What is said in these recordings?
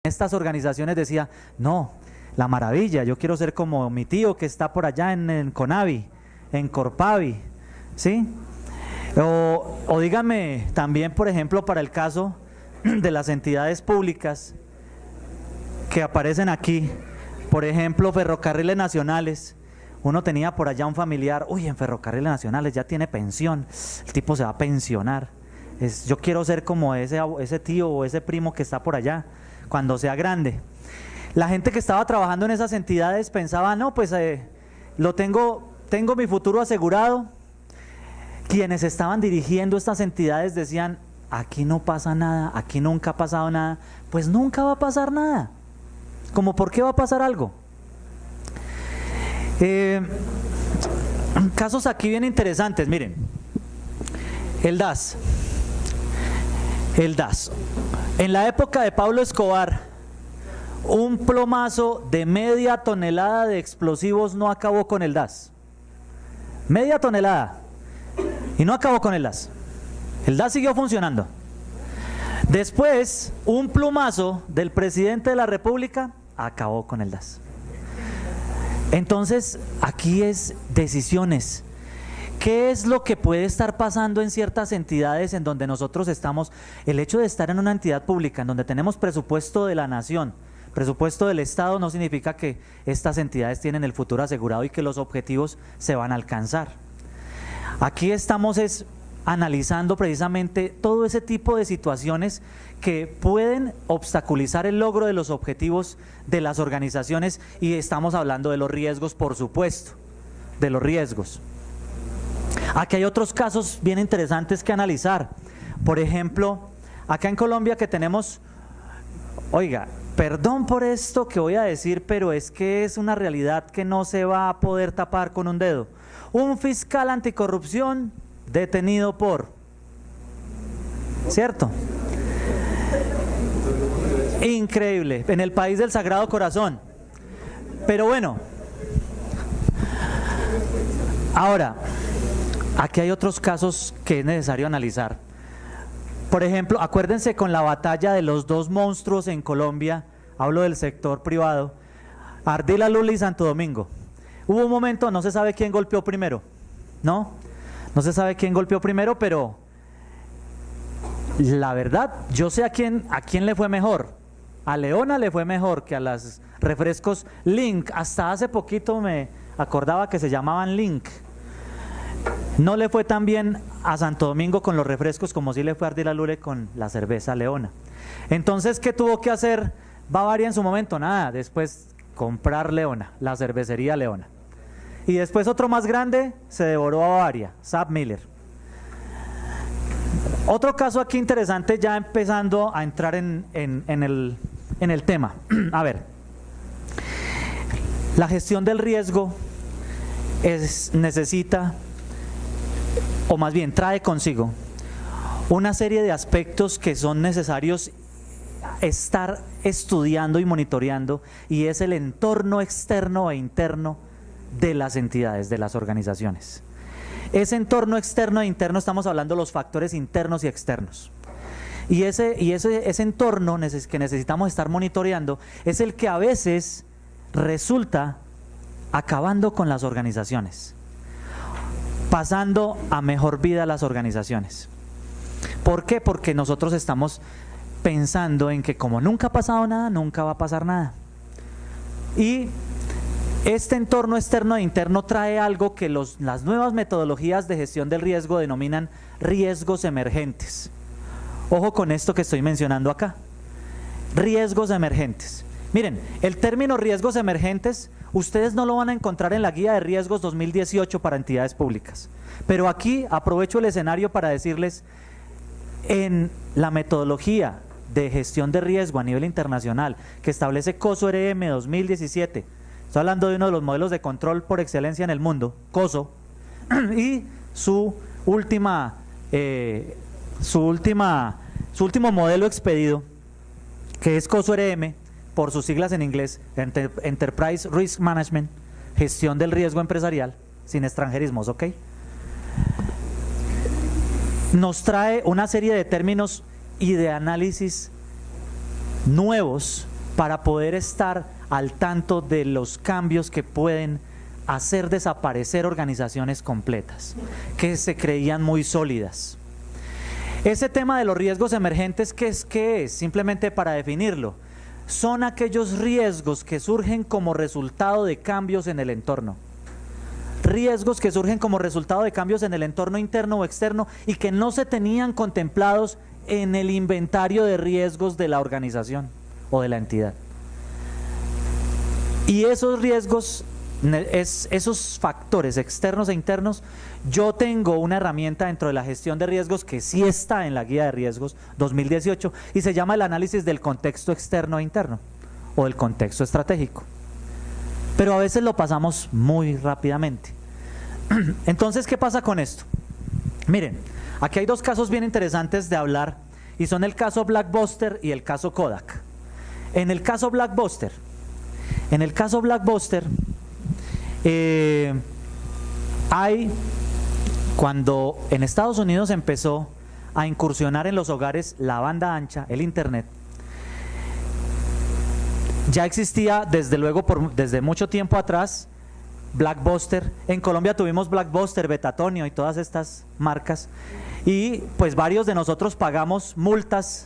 estas organizaciones decía, no, la maravilla, yo quiero ser como mi tío que está por allá en Conavi, en Corpavi, ¿sí? O dígame también, por ejemplo, para el caso de las entidades públicas que aparecen aquí, por ejemplo, Ferrocarriles Nacionales. Uno tenía por allá un familiar, uy, en Ferrocarriles Nacionales ya tiene pensión, el tipo se va a pensionar. Yo quiero ser como ese tío o ese primo que está por allá cuando sea grande. La gente que estaba trabajando en esas entidades pensaba, no, pues tengo mi futuro asegurado. Quienes estaban dirigiendo estas entidades decían, aquí no pasa nada, aquí nunca ha pasado nada. Pues nunca va a pasar nada. ¿Cómo por qué va a pasar algo? Casos aquí bien interesantes, miren. El DAS. En la época de Pablo Escobar, un plomazo de media tonelada de explosivos no acabó con el DAS. Media tonelada. Y no acabó con el DAS. El DAS siguió funcionando. Después, un plumazo del presidente de la República acabó con el DAS. Entonces, aquí es decisiones. ¿Qué es lo que puede estar pasando en ciertas entidades en donde nosotros estamos? El hecho de estar en una entidad pública, en donde tenemos presupuesto de la nación, presupuesto del Estado, no significa que estas entidades tienen el futuro asegurado y que los objetivos se van a alcanzar. Aquí estamos analizando precisamente todo ese tipo de situaciones que pueden obstaculizar el logro de los objetivos de las organizaciones, y estamos hablando de los riesgos, por supuesto, de los riesgos. Aquí hay otros casos bien interesantes que analizar. Por ejemplo, acá en Colombia que tenemos, oiga, perdón por esto que voy a decir, pero es que es una realidad que no se va a poder tapar con un dedo. Un fiscal anticorrupción detenido por, ¿cierto? Increíble, en el país del Sagrado Corazón. Pero bueno, ahora, aquí hay otros casos que es necesario analizar. Por ejemplo, acuérdense con la batalla de los dos monstruos en Colombia, hablo del sector privado, Ardila Lula y Santo Domingo. Hubo un momento, no se sabe quién golpeó primero, ¿no? No se sabe quién golpeó primero, pero la verdad, yo sé a quién le fue mejor. A Leona le fue mejor que a las refrescos Link. Hasta hace poquito me acordaba que se llamaban Link. No le fue tan bien a Santo Domingo con los refrescos como sí le fue a Ardila Lule con la cerveza Leona. Entonces, ¿qué tuvo que hacer Bavaria en su momento? Nada, después comprar Leona, la cervecería Leona. Y después otro más grande se devoró a Bavaria, SAP-Miller. Otro caso aquí interesante, ya empezando a entrar en el tema. A ver, la gestión del riesgo necesita, o más bien trae consigo, una serie de aspectos que son necesarios estar estudiando y monitoreando, y es el entorno externo e interno de las entidades, de las organizaciones. Ese entorno externo e interno, estamos hablando de los factores internos y externos. Y ese entorno que necesitamos estar monitoreando es el que a veces resulta acabando con las organizaciones, pasando a mejor vida las organizaciones. ¿Por qué? Porque nosotros estamos pensando en que como nunca ha pasado nada, nunca va a pasar nada. Y este entorno externo e interno trae algo que las nuevas metodologías de gestión del riesgo denominan riesgos emergentes. Ojo con esto que estoy mencionando acá. Riesgos emergentes. Miren, el término riesgos emergentes, ustedes no lo van a encontrar en la guía de riesgos 2018 para entidades públicas. Pero aquí aprovecho el escenario para decirles, en la metodología de gestión de riesgo a nivel internacional que establece COSO-RM 2017, estoy hablando de uno de los modelos de control por excelencia en el mundo, COSO, y su último modelo expedido, que es COSO-RM, por sus siglas en inglés, Enterprise Risk Management, gestión del riesgo empresarial, sin extranjerismos, ¿ok? Nos trae una serie de términos y de análisis nuevos para poder estar al tanto de los cambios que pueden hacer desaparecer organizaciones completas, que se creían muy sólidas. Ese tema de los riesgos emergentes, ¿qué es? Simplemente para definirlo, son aquellos riesgos que surgen como resultado de cambios en el entorno. Riesgos que surgen como resultado de cambios en el entorno interno o externo y que no se tenían contemplados en el inventario de riesgos de la organización o de la entidad. Y esos riesgos, esos factores externos e internos, yo tengo una herramienta dentro de la gestión de riesgos que sí está en la guía de riesgos 2018 y se llama el análisis del contexto externo e interno o del contexto estratégico. Pero a veces lo pasamos muy rápidamente. Entonces, ¿qué pasa con esto? Miren, aquí hay dos casos bien interesantes de hablar y son el caso Blockbuster y el caso Kodak. En el caso Blockbuster, cuando en Estados Unidos empezó a incursionar en los hogares la banda ancha, el internet, ya existía desde luego desde mucho tiempo atrás Blockbuster. En Colombia tuvimos Blockbuster, Betatonio y todas estas marcas, y pues varios de nosotros pagamos multas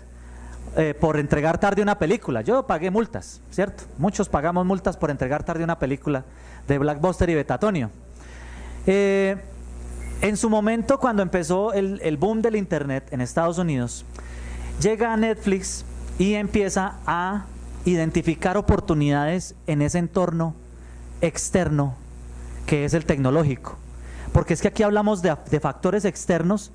por entregar tarde una película. Yo pagué multas, ¿cierto? Muchos pagamos multas por entregar tarde una película de Blockbuster y Betatonio. En su momento, cuando empezó el boom del internet en Estados Unidos, llega Netflix y empieza a identificar oportunidades en ese entorno externo que es el tecnológico, porque es que aquí hablamos de factores externos,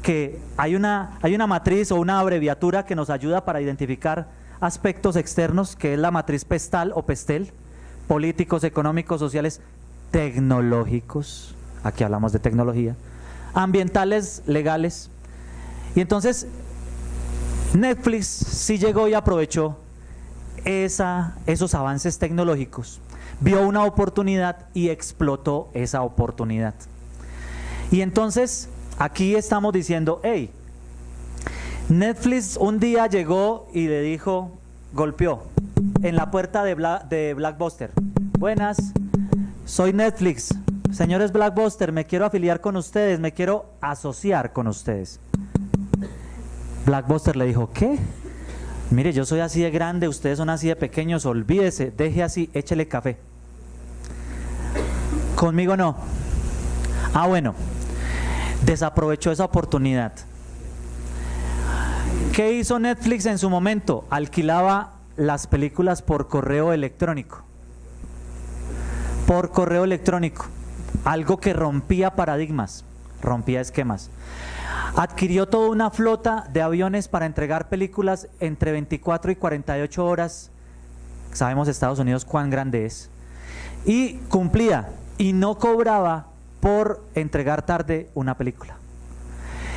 que hay una matriz o una abreviatura que nos ayuda para identificar aspectos externos, que es la matriz PESTAL o PESTEL: políticos, económicos, sociales, tecnológicos, aquí hablamos de tecnología, ambientales, legales. Y entonces Netflix sí llegó y aprovechó esos avances tecnológicos, vio una oportunidad y explotó esa oportunidad. Y entonces aquí estamos diciendo, hey, Netflix un día llegó y le dijo, golpeó en la puerta de Blockbuster: buenas, soy Netflix, señores Blockbuster, me quiero afiliar con ustedes, me quiero asociar con ustedes. Blockbuster le dijo, ¿qué? Mire, yo soy así de grande, ustedes son así de pequeños, olvídese, deje así, échele café. Conmigo no. Ah, bueno, desaprovechó esa oportunidad. ¿Qué hizo Netflix en su momento? Alquilaba las películas por correo electrónico. Por correo electrónico, algo que rompía paradigmas, rompía esquemas. Adquirió toda una flota de aviones para entregar películas entre 24 y 48 horas. Sabemos Estados Unidos cuán grande es. Y cumplía y no cobraba por entregar tarde una película.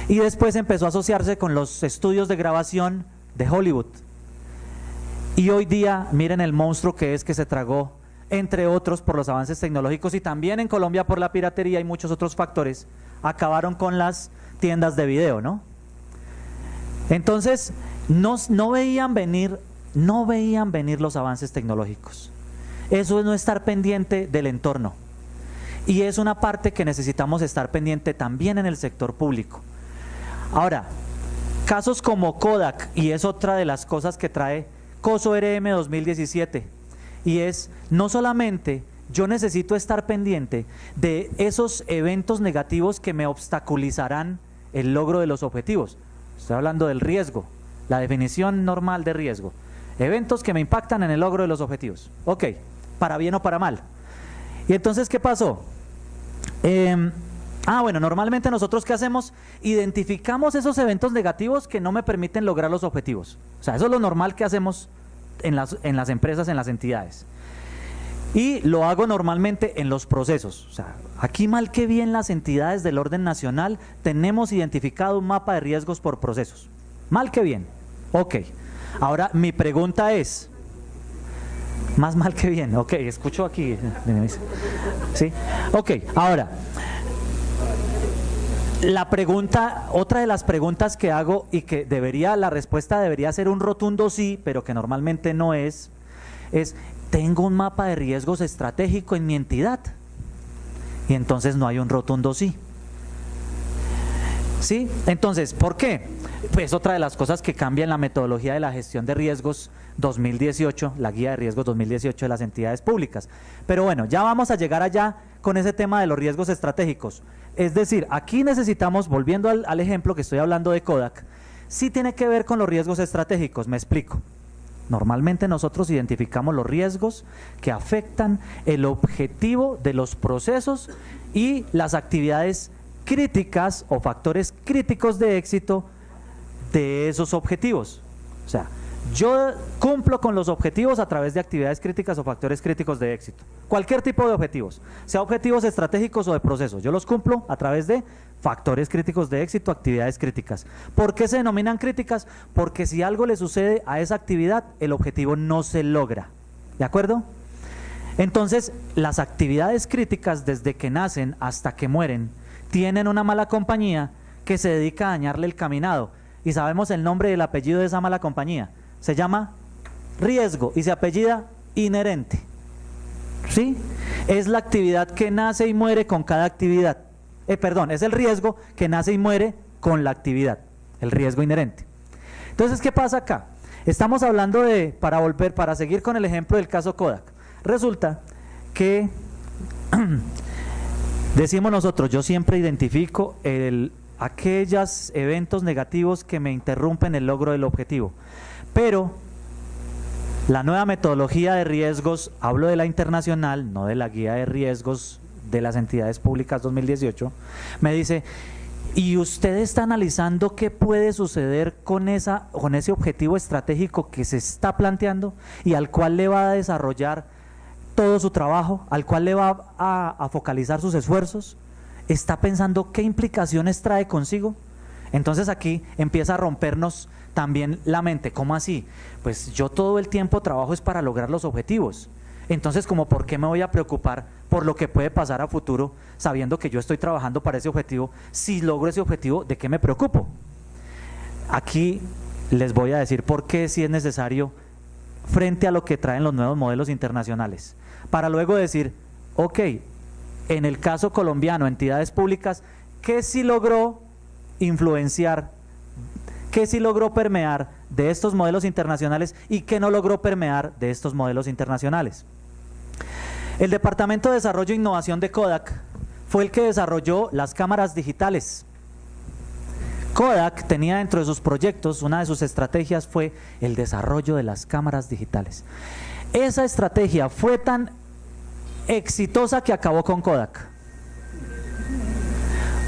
Y después empezó a asociarse con los estudios de grabación de Hollywood. Y hoy día, miren el monstruo que es, que se tragó, entre otros por los avances tecnológicos y también en Colombia por la piratería y muchos otros factores, acabaron con las tiendas de video, ¿no? Entonces, no veían venir los avances tecnológicos. Eso es no estar pendiente del entorno. Y es una parte que necesitamos estar pendiente también en el sector público. Ahora, casos como Kodak, y es otra de las cosas que trae COSO RM 2017, y es no solamente yo necesito estar pendiente de esos eventos negativos que me obstaculizarán el logro de los objetivos. Estoy hablando del riesgo, la definición normal de riesgo. Eventos que me impactan en el logro de los objetivos. Ok, para bien o para mal. Y entonces, ¿qué pasó? Bueno, normalmente nosotros ¿qué hacemos? Identificamos esos eventos negativos que no me permiten lograr los objetivos. O sea, eso es lo normal que hacemos en las empresas, en las entidades. Y lo hago normalmente en los procesos. O sea, aquí mal que bien las entidades del orden nacional tenemos identificado un mapa de riesgos por procesos. Mal que bien. Ok. Ahora mi pregunta es, más mal que bien. Ok, escucho aquí. ¿Sí? Ok, ahora, La pregunta, otra de las preguntas que hago y que la respuesta debería ser un rotundo sí, pero que normalmente no es, ¿tengo un mapa de riesgos estratégico en mi entidad? Y entonces no hay un rotundo sí. ¿Sí? Entonces, ¿por qué? Pues otra de las cosas que cambia en la metodología de la gestión de riesgos 2018, la guía de riesgos 2018 de las entidades públicas. Pero bueno, ya vamos a llegar allá con ese tema de los riesgos estratégicos. Es decir, aquí necesitamos, volviendo al ejemplo que estoy hablando de Kodak, sí tiene que ver con los riesgos estratégicos, me explico. Normalmente nosotros identificamos los riesgos que afectan el objetivo de los procesos y las actividades críticas o factores críticos de éxito de esos objetivos. O sea, yo cumplo con los objetivos a través de actividades críticas o factores críticos de éxito. Cualquier tipo de objetivos, sea objetivos estratégicos o de procesos, yo los cumplo a través de factores críticos de éxito, actividades críticas. ¿Por qué se denominan críticas? Porque si algo le sucede a esa actividad, el objetivo no se logra. ¿De acuerdo? Entonces, las actividades críticas desde que nacen hasta que mueren, tienen una mala compañía que se dedica a dañarle el caminado. Y sabemos el nombre y el apellido de esa mala compañía. Se llama riesgo y se apellida inherente. ¿Sí? Es la actividad que nace y muere con cada actividad. Es el riesgo que nace y muere con la actividad. El riesgo inherente. Entonces, ¿qué pasa acá? Estamos hablando de, para seguir con el ejemplo del caso Kodak. Resulta que decimos nosotros, yo siempre identifico aquellos eventos negativos que me interrumpen el logro del objetivo. Pero la nueva metodología de riesgos, hablo de la internacional, no de la guía de riesgos de las entidades públicas 2018, me dice, ¿y usted está analizando qué puede suceder con ese objetivo estratégico que se está planteando y al cual le va a desarrollar todo su trabajo, al cual le va a focalizar sus esfuerzos? ¿Está pensando qué implicaciones trae consigo? Entonces aquí empieza a rompernos también la mente. ¿Cómo así? Pues yo todo el tiempo trabajo es para lograr los objetivos. Entonces, ¿como por qué me voy a preocupar por lo que puede pasar a futuro, sabiendo que yo estoy trabajando para ese objetivo? Si logro ese objetivo, ¿de qué me preocupo? Aquí les voy a decir por qué sí es necesario frente a lo que traen los nuevos modelos internacionales. Para luego decir, ok, en el caso colombiano, entidades públicas, ¿qué sí logró influenciar? ¿Qué sí logró permear de estos modelos internacionales y qué no logró permear de estos modelos internacionales? El Departamento de Desarrollo e Innovación de Kodak fue el que desarrolló las cámaras digitales. Kodak tenía dentro de sus proyectos, una de sus estrategias fue el desarrollo de las cámaras digitales. Esa estrategia fue tan exitosa que acabó con Kodak.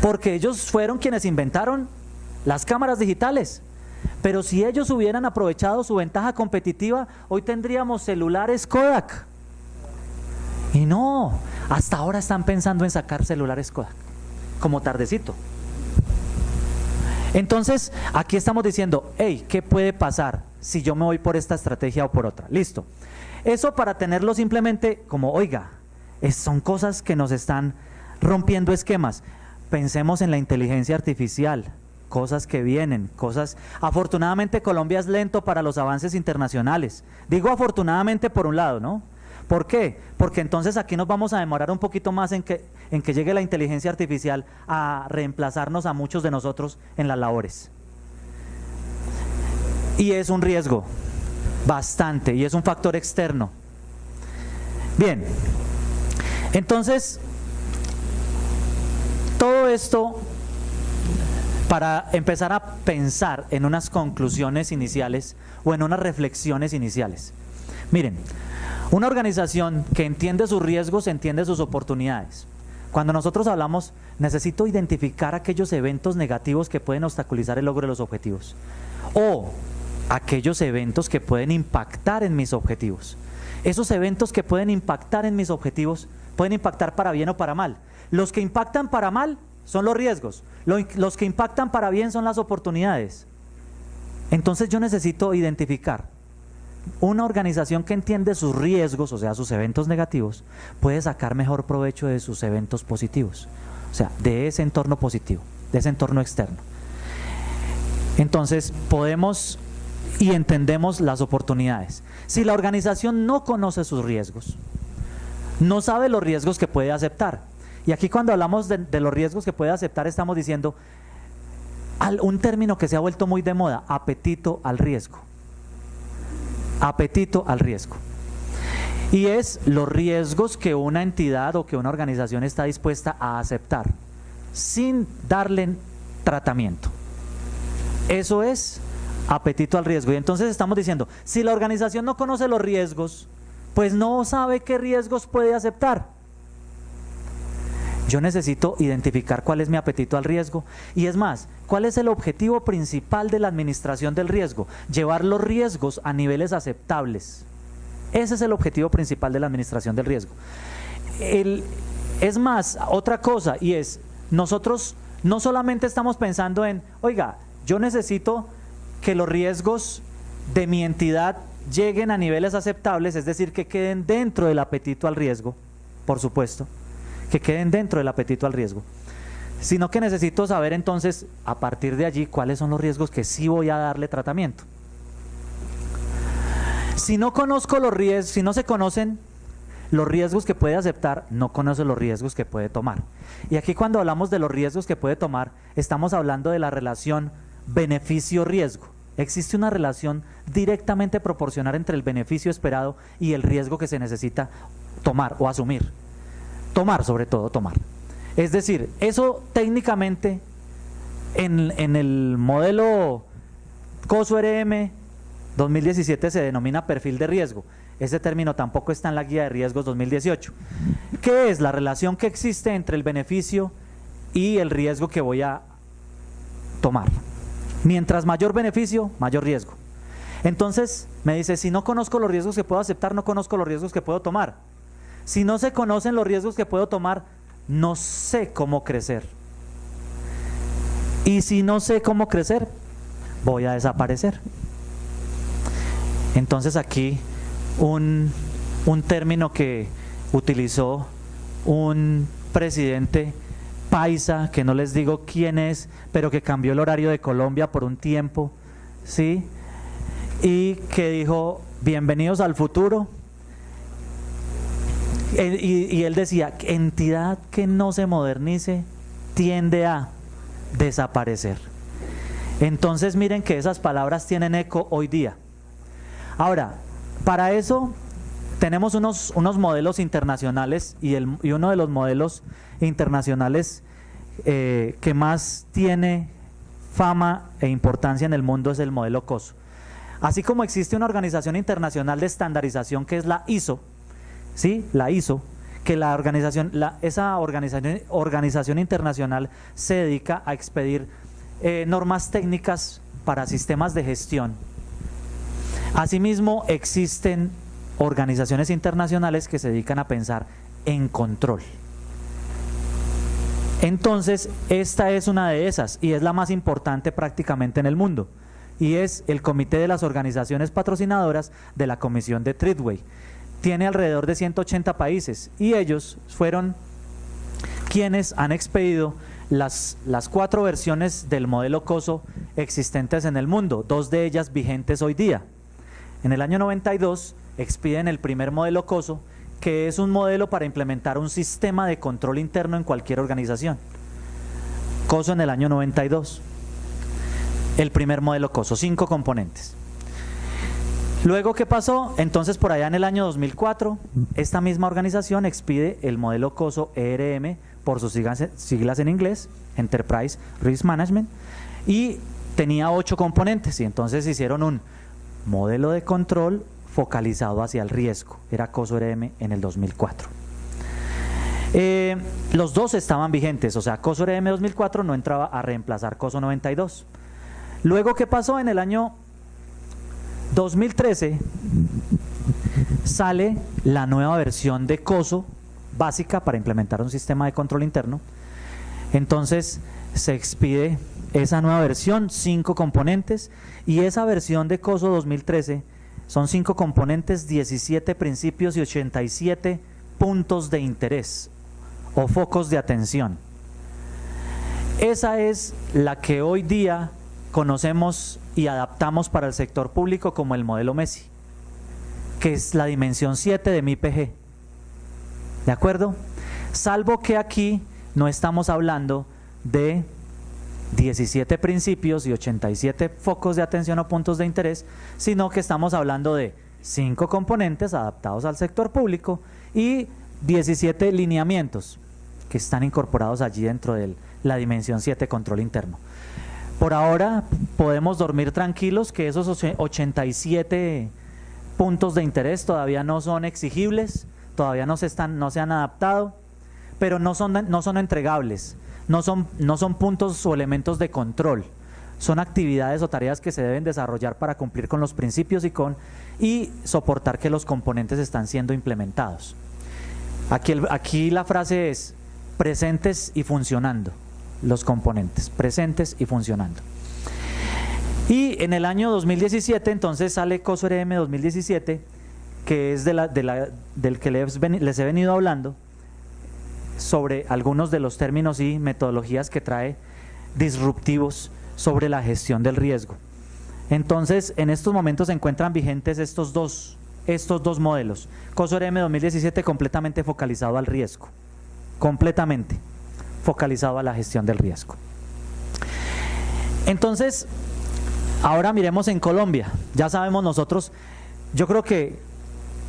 Porque ellos fueron quienes inventaron las cámaras digitales. Pero si ellos hubieran aprovechado su ventaja competitiva, hoy tendríamos celulares Kodak. Y no, hasta ahora están pensando en sacar celulares Kodak, como tardecito. Entonces, aquí estamos diciendo, hey, ¿qué puede pasar si yo me voy por esta estrategia o por otra? Listo. Eso para tenerlo simplemente como, oiga, son cosas que nos están rompiendo esquemas. Pensemos en la inteligencia artificial, cosas que vienen, cosas... Afortunadamente Colombia es lento para los avances internacionales. Digo afortunadamente por un lado, ¿no? ¿Por qué? Porque entonces aquí nos vamos a demorar un poquito más en que llegue la inteligencia artificial a reemplazarnos a muchos de nosotros en las labores. Y es un riesgo, bastante, y es un factor externo. Bien, entonces, todo esto para empezar a pensar en unas conclusiones iniciales o en unas reflexiones iniciales. Miren, una organización que entiende sus riesgos, entiende sus oportunidades. Cuando nosotros hablamos, necesito identificar aquellos eventos negativos que pueden obstaculizar el logro de los objetivos o aquellos eventos que pueden impactar en mis objetivos. Esos eventos que pueden impactar en mis objetivos pueden impactar para bien o para mal. Los que impactan para mal son los riesgos, los que impactan para bien son las oportunidades. Entonces yo necesito identificar. Una organización que entiende sus riesgos, o sea, sus eventos negativos, puede sacar mejor provecho de sus eventos positivos, o sea, de ese entorno positivo. de ese entorno externo. Entonces podemos y entendemos las oportunidades. Si la organización no conoce sus riesgos, no sabe los riesgos que puede aceptar, y aquí cuando hablamos de los riesgos que puede aceptar estamos diciendo un término que se ha vuelto muy de moda: apetito al riesgo. Apetito al riesgo. Y es los riesgos que una entidad o que una organización está dispuesta a aceptar sin darle tratamiento. Eso es apetito al riesgo. Y entonces estamos diciendo, si la organización no conoce los riesgos, pues no sabe qué riesgos puede aceptar. Yo necesito identificar cuál es mi apetito al riesgo. Y es más, ¿cuál es el objetivo principal de la administración del riesgo? Llevar los riesgos a niveles aceptables. Ese es el objetivo principal de la administración del riesgo. Es más, otra cosa, y es, nosotros no solamente estamos pensando en, oiga, yo necesito que los riesgos de mi entidad lleguen a niveles aceptables, es decir, que queden dentro del apetito al riesgo, por supuesto, que queden dentro del apetito al riesgo, sino que necesito saber entonces, a partir de allí, cuáles son los riesgos que sí voy a darle tratamiento. Si no conozco los riesgos, si no se conocen los riesgos que puede aceptar, no conoce los riesgos que puede tomar. Y aquí cuando hablamos de los riesgos que puede tomar, estamos hablando de la relación beneficio-riesgo. Existe una relación directamente proporcional entre el beneficio esperado y el riesgo que se necesita tomar o asumir. Tomar, sobre todo, tomar. Es decir, eso técnicamente en el modelo COSO-RM 2017 se denomina perfil de riesgo. Ese término tampoco está en la guía de riesgos 2018. ¿Qué es la relación que existe entre el beneficio y el riesgo que voy a tomar? Mientras mayor beneficio, mayor riesgo. Entonces me dice, si no conozco los riesgos que puedo aceptar, no conozco los riesgos que puedo tomar. Si no se conocen los riesgos que puedo tomar, no sé cómo crecer. Y si no sé cómo crecer, voy a desaparecer. Entonces aquí un término que utilizó un presidente paisa, que no les digo quién es, pero que cambió el horario de Colombia por un tiempo, ¿sí? Y que dijo, bienvenidos al futuro. Y él decía, entidad que no se modernice tiende a desaparecer. Entonces miren que esas palabras tienen eco hoy día. Ahora, para eso tenemos unos modelos internacionales y uno de los modelos internacionales que más tiene fama e importancia en el mundo es el modelo COSO. Así como existe una organización internacional de estandarización que es la ISO, ¿sí? La ISO, que esa organización internacional se dedica a expedir normas técnicas para sistemas de gestión. Asimismo, existen organizaciones internacionales que se dedican a pensar en control. Entonces, esta es una de esas y es la más importante prácticamente en el mundo. Y es el Comité de las Organizaciones Patrocinadoras de la Comisión de Treadway. Tiene alrededor de 180 países y ellos fueron quienes han expedido las 4 versiones del modelo COSO existentes en el mundo, 2 de ellas vigentes hoy día. En el año 92 expiden el primer modelo COSO, que es un modelo para implementar un sistema de control interno en cualquier organización. COSO en el año 92. El primer modelo COSO, 5 componentes. Luego, ¿qué pasó? Entonces, por allá en el año 2004, esta misma organización expide el modelo COSO ERM, por sus siglas en inglés, Enterprise Risk Management, y tenía 8 componentes, y entonces hicieron un modelo de control focalizado hacia el riesgo, era COSO ERM en el 2004. Los dos estaban vigentes, o sea, COSO ERM 2004 no entraba a reemplazar COSO 92. Luego, ¿qué pasó? En el año 2013 sale la nueva versión de COSO básica para implementar un sistema de control interno. Entonces se expide esa nueva versión, 5 componentes, y esa versión de COSO 2013 son 5 componentes, 17 principios y 87 puntos de interés o focos de atención. Esa es la que hoy día conocemos y adaptamos para el sector público como el modelo Messi, que es la dimensión 7 de mi PG. ¿De acuerdo? Salvo que aquí no estamos hablando de 17 principios y 87 focos de atención o puntos de interés, sino que estamos hablando de 5 componentes adaptados al sector público y 17 lineamientos que están incorporados allí dentro de la dimensión 7, control interno. Por ahora podemos dormir tranquilos que esos 87 puntos de interés todavía no son exigibles, todavía no se han adaptado, pero no son entregables, no son puntos o elementos de control, son actividades o tareas que se deben desarrollar para cumplir con los principios y soportar que los componentes están siendo implementados. Aquí la frase es presentes y funcionando, los componentes, presentes y funcionando. Y en el año 2017 entonces sale COSO-RM 2017, que es del que les he venido hablando, sobre algunos de los términos y metodologías que trae disruptivos sobre la gestión del riesgo. Entonces, en estos momentos se encuentran vigentes estos dos modelos. COSO-RM 2017 completamente focalizado al riesgo, completamente focalizado a la gestión del riesgo. Entonces, ahora miremos en Colombia. Ya sabemos nosotros, yo creo que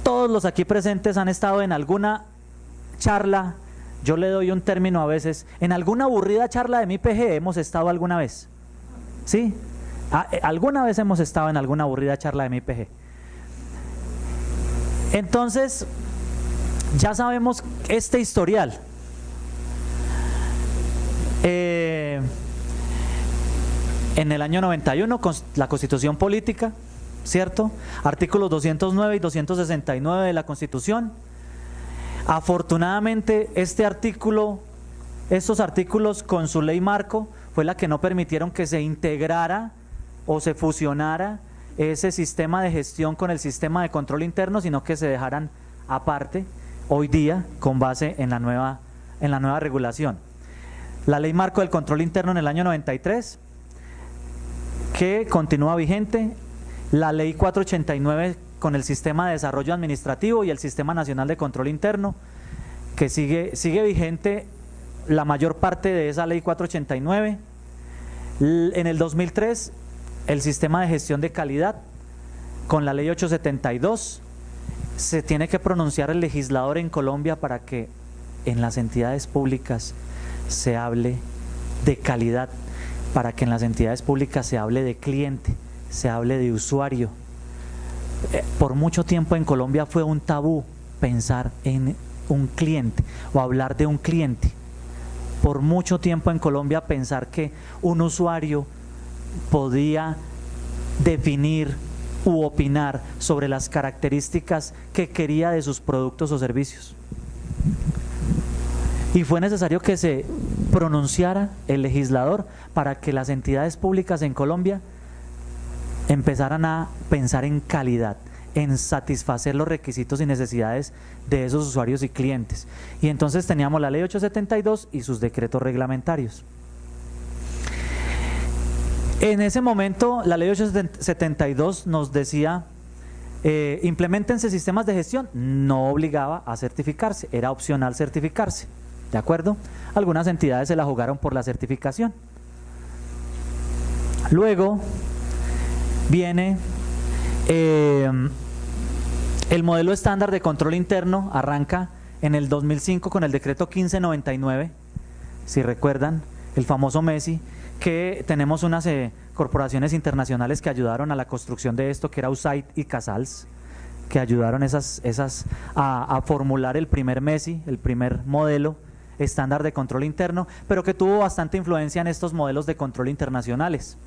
todos los aquí presentes han estado en alguna charla, yo le doy un término a veces, en alguna aburrida charla de mi PG hemos estado alguna vez. ¿Sí? Alguna vez hemos estado en alguna aburrida charla de mi PG. Entonces, ya sabemos este historial. En el año 91, la Constitución Política, ¿cierto? Artículos 209 y 269 de la Constitución. Afortunadamente, estos artículos con su ley marco fue la que no permitieron que se integrara o se fusionara ese sistema de gestión con el sistema de control interno, sino que se dejaran aparte hoy día con base en la nueva regulación. La ley marco del control interno en el año 93, que continúa vigente, la ley 489 con el sistema de desarrollo administrativo y el sistema nacional de control interno, que sigue vigente la mayor parte de esa ley 489. En el 2003, el sistema de gestión de calidad con la ley 872. Se tiene que pronunciar el legislador en Colombia para que en las entidades públicas se hable de calidad, para que en las entidades públicas se hable de cliente, se hable de usuario. Por mucho tiempo en Colombia fue un tabú pensar en un cliente o hablar de un cliente. Por mucho tiempo en Colombia pensar que un usuario podía definir u opinar sobre las características que quería de sus productos o servicios. Y fue necesario que se pronunciara el legislador para que las entidades públicas en Colombia empezaran a pensar en calidad, en satisfacer los requisitos y necesidades de esos usuarios y clientes. Y entonces teníamos la ley 872 y sus decretos reglamentarios. En ese momento la ley 872 nos decía, implementense sistemas de gestión, no obligaba a certificarse, era opcional certificarse, ¿de acuerdo? Algunas entidades se la jugaron por la certificación. Luego viene el modelo estándar de control interno, arranca en el 2005 con el decreto 1599, si recuerdan, el famoso Messi, que tenemos unas corporaciones internacionales que ayudaron a la construcción de esto, que era USAID y Casals, que ayudaron a formular el primer Messi, el primer modelo estándar de control interno, pero que tuvo bastante influencia en estos modelos de control internacionales.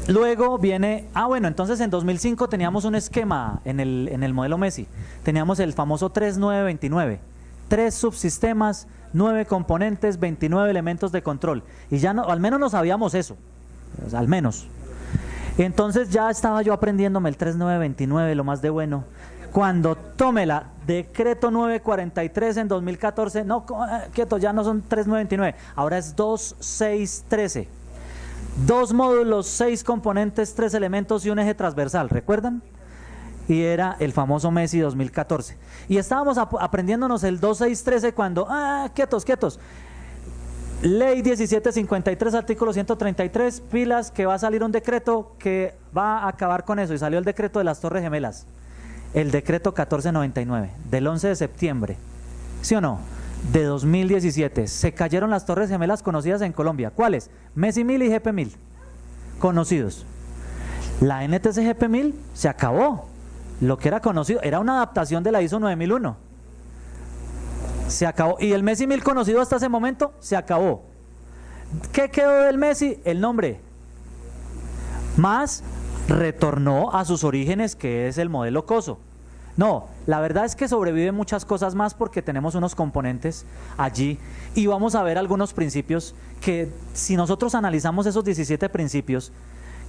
Luego viene, entonces en 2005 teníamos un esquema en el modelo Messi, teníamos el famoso 3929, 3 subsistemas, 9 componentes, 29 elementos de control, y ya al menos no sabíamos eso, al menos. Entonces ya estaba yo aprendiéndome el 3929, lo más de bueno, Cuando tómela, decreto 943 en 2014, no, quieto, ya no son 3929, ahora es 2613. 2 módulos, 6 componentes, 3 elementos y un eje transversal, ¿recuerdan? Y era el famoso MESI 2014. Y estábamos aprendiéndonos el 2613 cuando, quietos. Ley 1753, artículo 133, pilas, que va a salir un decreto que va a acabar con eso. Y salió el decreto de las Torres Gemelas, el decreto 1499, del 11 de septiembre, ¿sí o no?, de 2017. Se cayeron las Torres Gemelas conocidas en Colombia. ¿Cuáles? MESI 1000 y GP 1000, conocidos. La NTC GP 1000 se acabó. Lo que era conocido era una adaptación de la ISO 9001. Se acabó. Y el MESI 1000 conocido hasta ese momento se acabó. ¿Qué quedó del MESI? El nombre. Más retornó a sus orígenes, que es el modelo COSO. No, la verdad es que sobreviven muchas cosas más porque tenemos unos componentes allí y vamos a ver algunos principios que, si nosotros analizamos esos 17 principios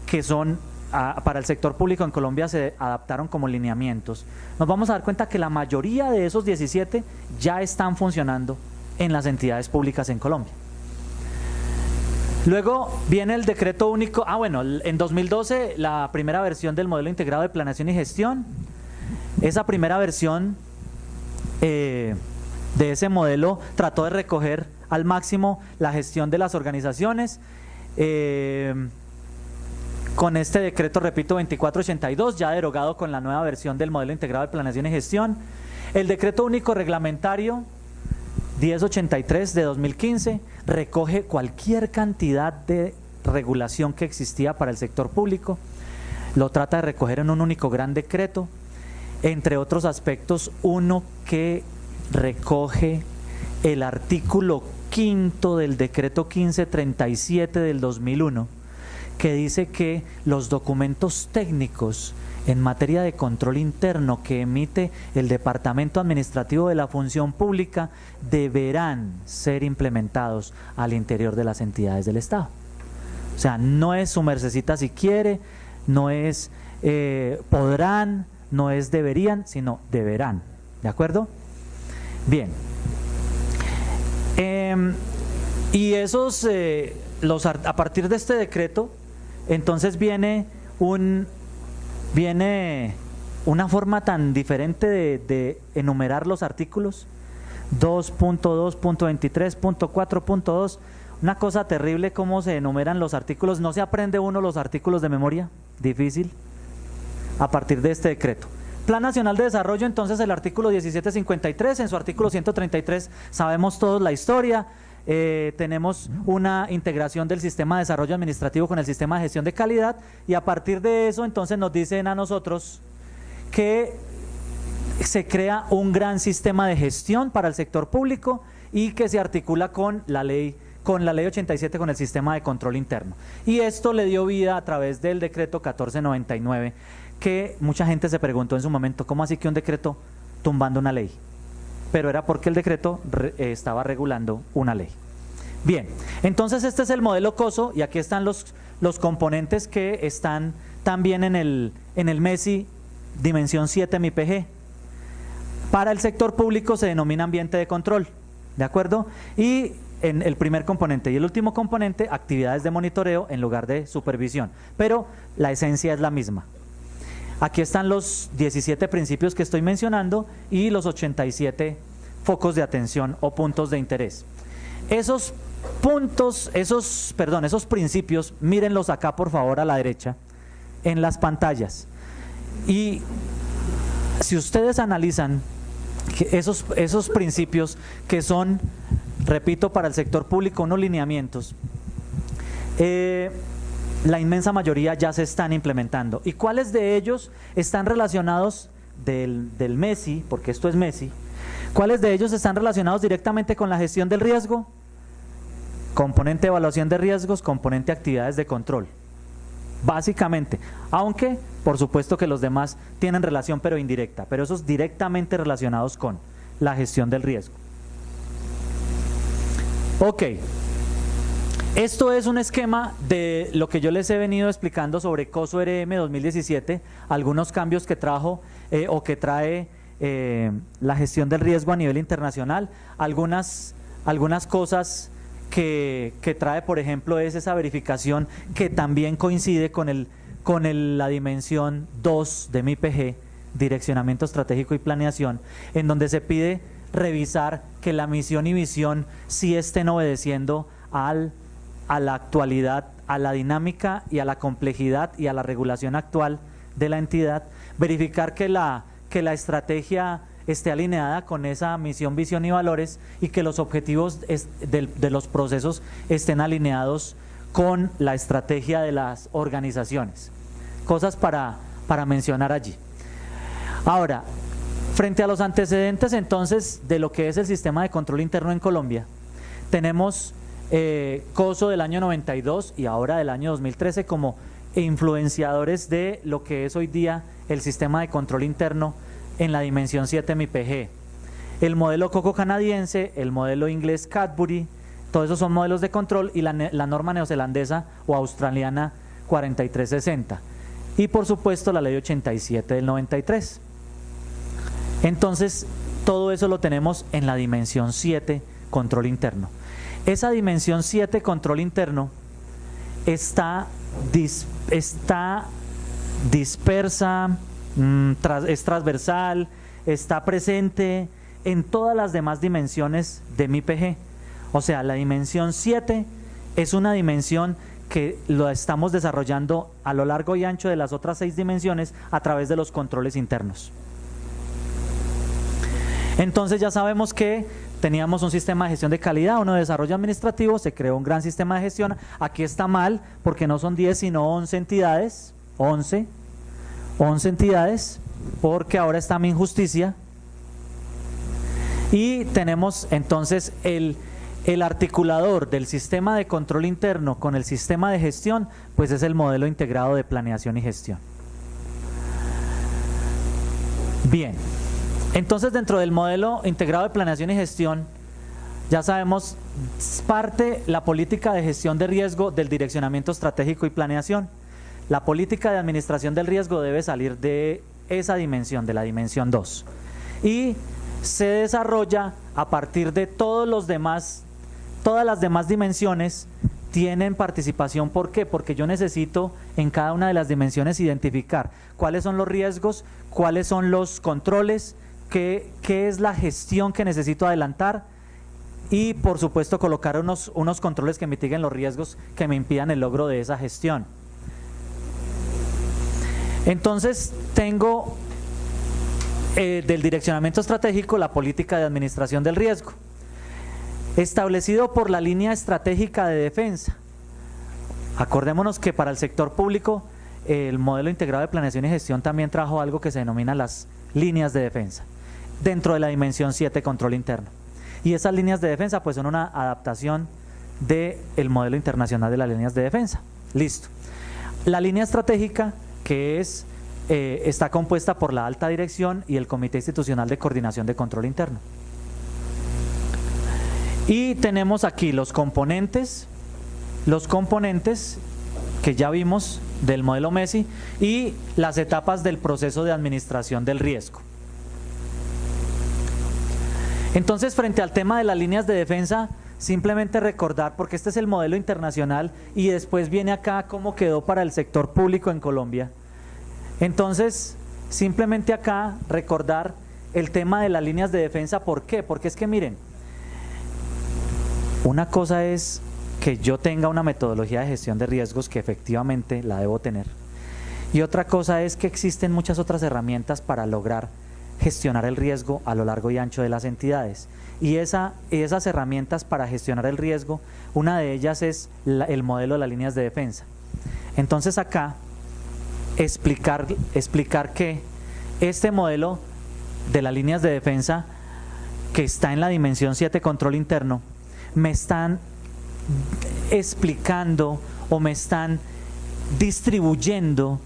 que son para el sector público en Colombia, se adaptaron como lineamientos, nos vamos a dar cuenta que la mayoría de esos 17 ya están funcionando en las entidades públicas en Colombia. Luego viene el decreto único, en 2012 la primera versión del modelo integrado de planeación y gestión. Esa primera versión de ese modelo trató de recoger al máximo la gestión de las organizaciones. Con este decreto, repito, 2482, ya derogado con la nueva versión del modelo integrado de planeación y gestión. El decreto único reglamentario 1083 de 2015 recoge cualquier cantidad de regulación que existía para el sector público, lo trata de recoger en un único gran decreto, entre otros aspectos, uno que recoge el artículo 5 del decreto 1537 del 2001, que dice que los documentos técnicos en materia de control interno que emite el Departamento Administrativo de la Función Pública deberán ser implementados al interior de las entidades del Estado. O sea, no es su mercecita si quiere, no es podrán, no es deberían, sino deberán. ¿De acuerdo? Bien. Y esos, a partir de este decreto, entonces viene una forma tan diferente de enumerar los artículos. 2.2.23.4.2, una cosa terrible cómo se enumeran los artículos. No se aprende uno los artículos de memoria, difícil, a partir de este decreto. Plan Nacional de Desarrollo, entonces el artículo 1753, en su artículo 133 sabemos todos la historia. Tenemos una integración del sistema de desarrollo administrativo con el sistema de gestión de calidad, y a partir de eso entonces nos dicen a nosotros que se crea un gran sistema de gestión para el sector público y que se articula con la ley 87, con el sistema de control interno. Y esto le dio vida a través del decreto 1499, que mucha gente se preguntó en su momento, ¿cómo así que un decreto tumbando una ley? Pero era porque el decreto estaba regulando una ley. Bien, entonces este es el modelo COSO, y aquí están los componentes que están también en el MESI dimensión 7 MIPG. Para el sector público se denomina ambiente de control, ¿de acuerdo? Y en el primer componente y el último componente, actividades de monitoreo en lugar de supervisión, pero la esencia es la misma. Aquí están los 17 principios que estoy mencionando y los 87 focos de atención o puntos de interés. Esos principios, mírenlos acá por favor a la derecha, en las pantallas. Y si ustedes analizan que esos principios que son, repito, para el sector público unos lineamientos, la inmensa mayoría ya se están implementando. ¿Y cuáles de ellos están relacionados del MESI? Porque esto es MESI. ¿Cuáles de ellos están relacionados directamente con la gestión del riesgo? Componente de evaluación de riesgos, componente de actividades de control. Básicamente, aunque por supuesto que los demás tienen relación pero indirecta, pero esos directamente relacionados con la gestión del riesgo. Ok. Esto es un esquema de lo que yo les he venido explicando sobre COSO RM 2017, algunos cambios que trajo o que trae la gestión del riesgo a nivel internacional, algunas cosas que trae, por ejemplo, es esa verificación que también coincide con la dimensión 2 de MIPG, direccionamiento estratégico y planeación, en donde se pide revisar que la misión y visión sí estén obedeciendo a la actualidad, a la dinámica y a la complejidad y a la regulación actual de la entidad, verificar que la estrategia esté alineada con esa misión, visión y valores, y que los objetivos de los procesos estén alineados con la estrategia de las organizaciones. Cosas para mencionar allí. Ahora, frente a los antecedentes entonces de lo que es el sistema de control interno en Colombia, tenemos COSO del año 92 y ahora del año 2013 como influenciadores de lo que es hoy día el sistema de control interno en la dimensión 7 MIPG. El modelo COCO canadiense, el modelo inglés Cadbury, todos esos son modelos de control, y la norma neozelandesa o australiana 4360. Y por supuesto la ley 87 del 93. Entonces, todo eso lo tenemos en la dimensión 7, control interno. Esa dimensión 7, control interno, está dispersa, es transversal, está presente en todas las demás dimensiones de MIPG. O sea, la dimensión 7 es una dimensión que lo estamos desarrollando a lo largo y ancho de las otras 6 dimensiones a través de los controles internos. Entonces ya sabemos que teníamos un sistema de gestión de calidad, uno de desarrollo administrativo, se creó un gran sistema de gestión. Aquí está mal porque no son 10 sino 11 entidades, 11 entidades, porque ahora está mi injusticia. Y tenemos entonces el articulador del sistema de control interno con el sistema de gestión, pues es el modelo integrado de planeación y gestión. Bien, entonces dentro del modelo integrado de planeación y gestión, ya sabemos, parte la política de gestión de riesgo del direccionamiento estratégico y planeación. La política de administración del riesgo debe salir de esa dimensión, de la dimensión 2. Y se desarrolla a partir de todas las demás dimensiones tienen participación. ¿Por qué? Porque yo necesito en cada una de las dimensiones identificar cuáles son los riesgos, cuáles son los controles, qué es la gestión que necesito adelantar y por supuesto colocar unos controles que mitiguen los riesgos que me impidan el logro de esa gestión. Entonces tengo del direccionamiento estratégico la política de administración del riesgo, establecido por la línea estratégica de defensa. Acordémonos que para el sector público el modelo integrado de planeación y gestión también trajo algo que se denomina las líneas de defensa, dentro de la dimensión 7, control interno. Y esas líneas de defensa pues son una adaptación del modelo internacional de las líneas de defensa. Listo. La línea estratégica, que está compuesta por la alta dirección y el Comité Institucional de Coordinación de Control Interno. Y tenemos aquí los componentes que ya vimos del modelo MESI y las etapas del proceso de administración del riesgo. Entonces, frente al tema de las líneas de defensa, simplemente recordar, porque este es el modelo internacional y después viene acá cómo quedó para el sector público en Colombia. Entonces, simplemente acá recordar el tema de las líneas de defensa. ¿Por qué? Porque es que miren, una cosa es que yo tenga una metodología de gestión de riesgos, que efectivamente la debo tener, y otra cosa es que existen muchas otras herramientas para lograr gestionar el riesgo a lo largo y ancho de las entidades. Y esas herramientas para gestionar el riesgo, una de ellas es el modelo de las líneas de defensa. Entonces acá explicar que este modelo de las líneas de defensa, que está en la dimensión 7, control interno, me están explicando o me están distribuyendo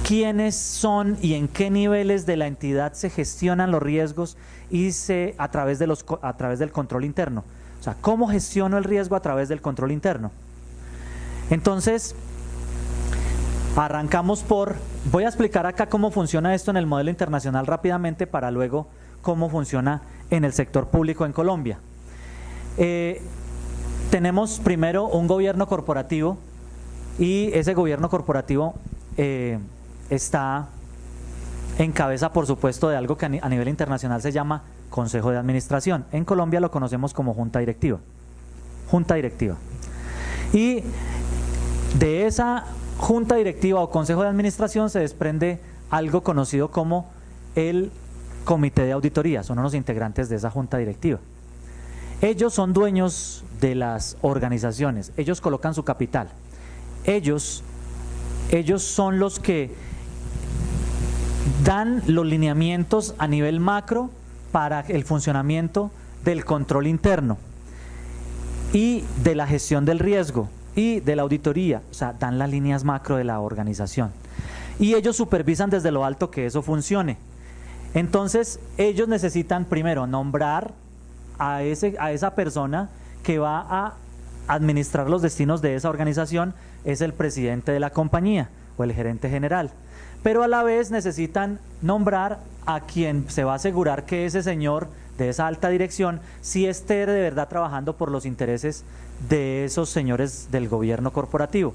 quiénes son y en qué niveles de la entidad se gestionan los riesgos y a través del control interno. O sea, ¿cómo gestiono el riesgo a través del control interno? Entonces, arrancamos voy a explicar acá cómo funciona esto en el modelo internacional rápidamente para luego cómo funciona en el sector público en Colombia. Tenemos primero un gobierno corporativo y ese gobierno corporativo está en cabeza, por supuesto, de algo que a nivel internacional se llama Consejo de Administración. En Colombia lo conocemos como Junta Directiva. Junta Directiva. Y de esa Junta Directiva o Consejo de Administración se desprende algo conocido como el Comité de Auditoría. Son unos integrantes de esa Junta Directiva. Ellos son dueños de las organizaciones. Ellos colocan su capital. Ellos son los que dan los lineamientos a nivel macro para el funcionamiento del control interno y de la gestión del riesgo y de la auditoría. O sea, dan las líneas macro de la organización y ellos supervisan desde lo alto que eso funcione. Entonces ellos necesitan primero nombrar a esa persona que va a administrar los destinos de esa organización. Es el presidente de la compañía o el gerente general, pero a la vez necesitan nombrar a quien se va a asegurar que ese señor de esa alta dirección sí esté de verdad trabajando por los intereses de esos señores del gobierno corporativo.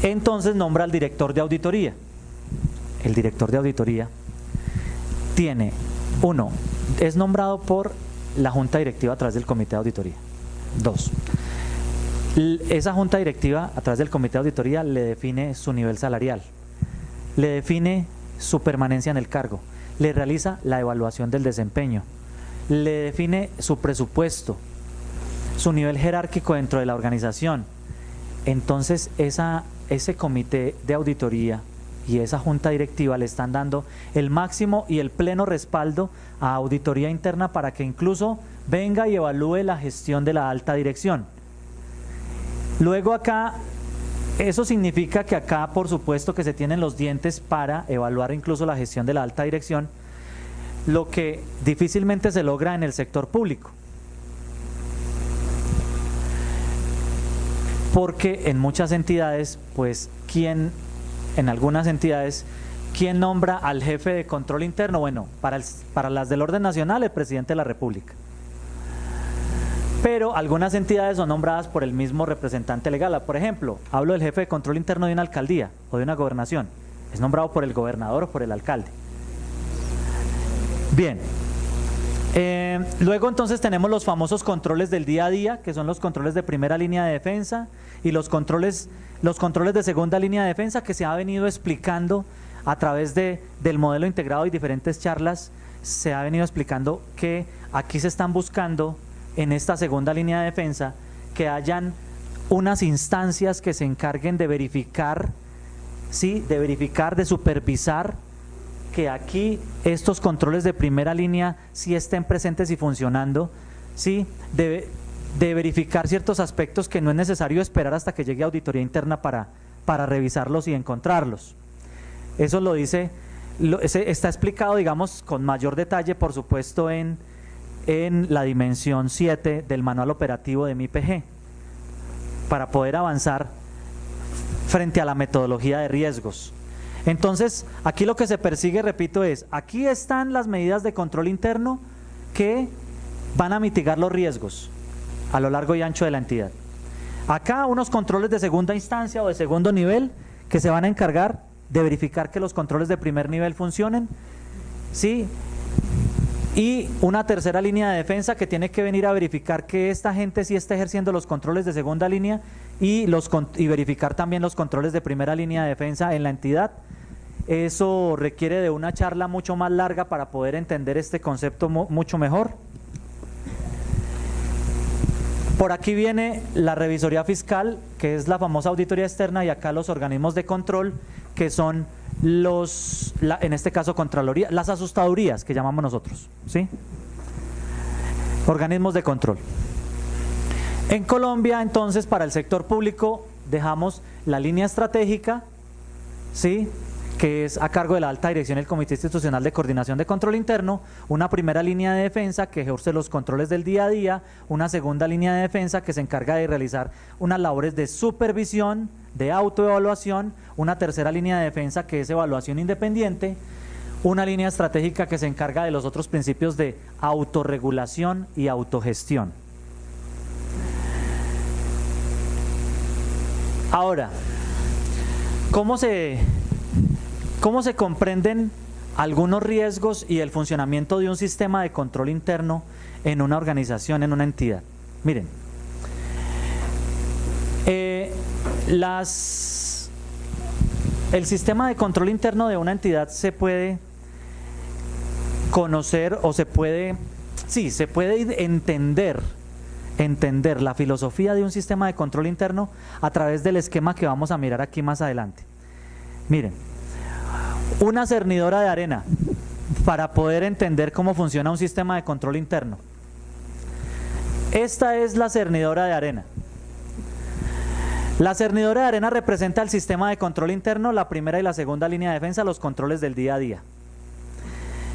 Entonces nombra al director de auditoría. El director de auditoría es nombrado por la junta directiva a través del comité de auditoría. 2. Esa junta directiva a través del comité de auditoría le define su nivel salarial, le define su permanencia en el cargo, le realiza la evaluación del desempeño, le define su presupuesto, su nivel jerárquico dentro de la organización. Entonces ese comité de auditoría y esa junta directiva le están dando el máximo y el pleno respaldo a auditoría interna para que incluso venga y evalúe la gestión de la alta dirección. Luego acá, eso significa que acá por supuesto que se tienen los dientes para evaluar incluso la gestión de la alta dirección, lo que difícilmente se logra en el sector público. Porque en muchas entidades, pues, en algunas entidades, ¿quién nombra al jefe de control interno? Bueno, para las del orden nacional, el presidente de la República. Pero algunas entidades son nombradas por el mismo representante legal. Por ejemplo, hablo del jefe de control interno de una alcaldía o de una gobernación. Es nombrado por el gobernador o por el alcalde. Bien. Luego entonces tenemos los famosos controles del día a día, que son los controles de primera línea de defensa y los controles de segunda línea de defensa, que se ha venido explicando a través del modelo integrado y diferentes charlas. Se ha venido explicando que aquí se están buscando en esta segunda línea de defensa que hayan unas instancias que se encarguen de verificar, ¿sí? De supervisar que aquí estos controles de primera línea sí estén presentes y funcionando, ¿sí? De verificar ciertos aspectos que no es necesario esperar hasta que llegue auditoría interna para revisarlos y encontrarlos. Eso lo dice, está explicado, digamos, con mayor detalle, por supuesto, en la dimensión 7 del manual operativo de MIPG, para poder avanzar frente a la metodología de riesgos. Entonces, aquí lo que se persigue, repito, aquí están las medidas de control interno que van a mitigar los riesgos a lo largo y ancho de la entidad. Acá unos controles de segunda instancia o de segundo nivel que se van a encargar de verificar que los controles de primer nivel funcionen, ¿sí? Y una tercera línea de defensa que tiene que venir a verificar que esta gente sí está ejerciendo los controles de segunda línea y verificar también los controles de primera línea de defensa en la entidad. Eso requiere de una charla mucho más larga para poder entender este concepto mucho mejor. Por aquí viene la revisoría fiscal, que es la famosa auditoría externa, y acá los organismos de control, que son en este caso Contraloría, las asustadurías que llamamos nosotros, ¿sí? Organismos de control. En Colombia, entonces, para el sector público dejamos la línea estratégica, ¿sí? que es a cargo de la alta dirección del Comité Institucional de Coordinación de Control Interno, una primera línea de defensa que ejerce los controles del día a día, una segunda línea de defensa que se encarga de realizar unas labores de supervisión, de autoevaluación, una tercera línea de defensa que es evaluación independiente, una línea estratégica que se encarga de los otros principios de autorregulación y autogestión. Ahora, ¿cómo se comprenden algunos riesgos y el funcionamiento de un sistema de control interno en una organización, en una entidad? Miren, el sistema de control interno de una entidad se puede conocer o se puede entender la filosofía de un sistema de control interno a través del esquema que vamos a mirar aquí más adelante. Miren, una cernidora de arena, para poder entender cómo funciona un sistema de control interno. Esta es la cernidora de arena. La cernidora de arena representa el sistema de control interno, la primera y la segunda línea de defensa, los controles del día a día.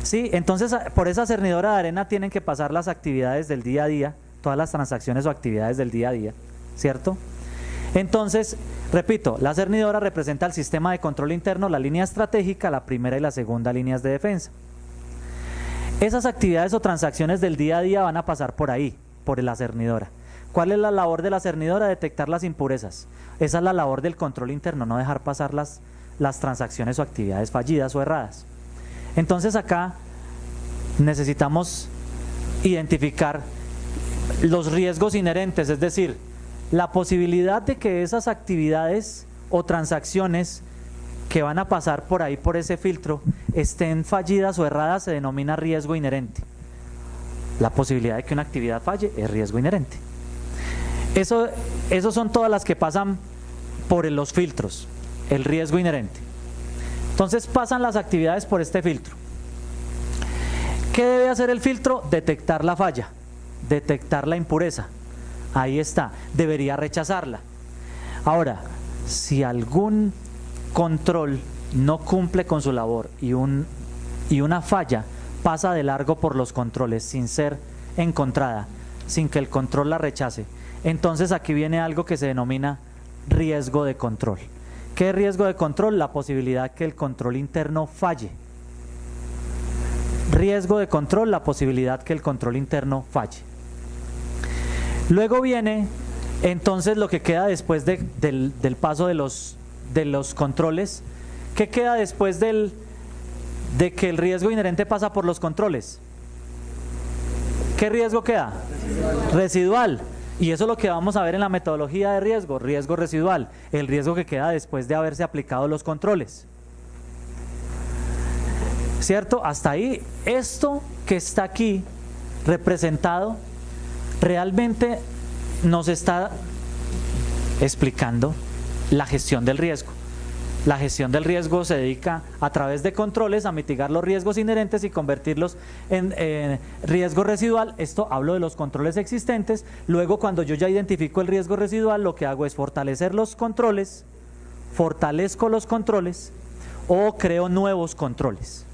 Sí, entonces por esa cernidora de arena tienen que pasar las actividades del día a día, todas las transacciones o actividades del día a día, ¿cierto? Entonces, repito, la cernidora representa el sistema de control interno, la línea estratégica, la primera y la segunda líneas de defensa. Esas actividades o transacciones del día a día van a pasar por ahí, por la cernidora. ¿Cuál es la labor de la cernidora? Detectar las impurezas. Esa es la labor del control interno, no dejar pasar las transacciones o actividades fallidas o erradas. Entonces acá necesitamos identificar los riesgos inherentes, es decir, la posibilidad de que esas actividades o transacciones que van a pasar por ahí, por ese filtro, estén fallidas o erradas, se denomina riesgo inherente. La posibilidad de que una actividad falle es riesgo inherente. Eso son todas las que pasan por los filtros, el riesgo inherente. Entonces pasan las actividades por este filtro. ¿Qué debe hacer el filtro? Detectar la falla, detectar la impureza. Ahí está, debería rechazarla. Ahora, si algún control no cumple con su labor y una falla pasa de largo por los controles sin ser encontrada, sin que el control la rechace, entonces aquí viene algo que se denomina riesgo de control. ¿Qué es riesgo de control? La posibilidad que el control interno falle. Riesgo de control, la posibilidad que el control interno falle. Luego viene entonces lo que queda después del paso de los controles. ¿Qué queda después de que el riesgo inherente pasa por los controles? ¿Qué riesgo queda? Residual. Y eso es lo que vamos a ver en la metodología de riesgo residual, el riesgo que queda después de haberse aplicado los controles. ¿Cierto? Hasta ahí, esto que está aquí representado realmente nos está explicando la gestión del riesgo. La gestión del riesgo se dedica a través de controles a mitigar los riesgos inherentes y convertirlos en riesgo residual. Esto hablo de los controles existentes. Luego, cuando yo ya identifico el riesgo residual, lo que hago es fortalecer los controles, fortalezco los controles o creo nuevos controles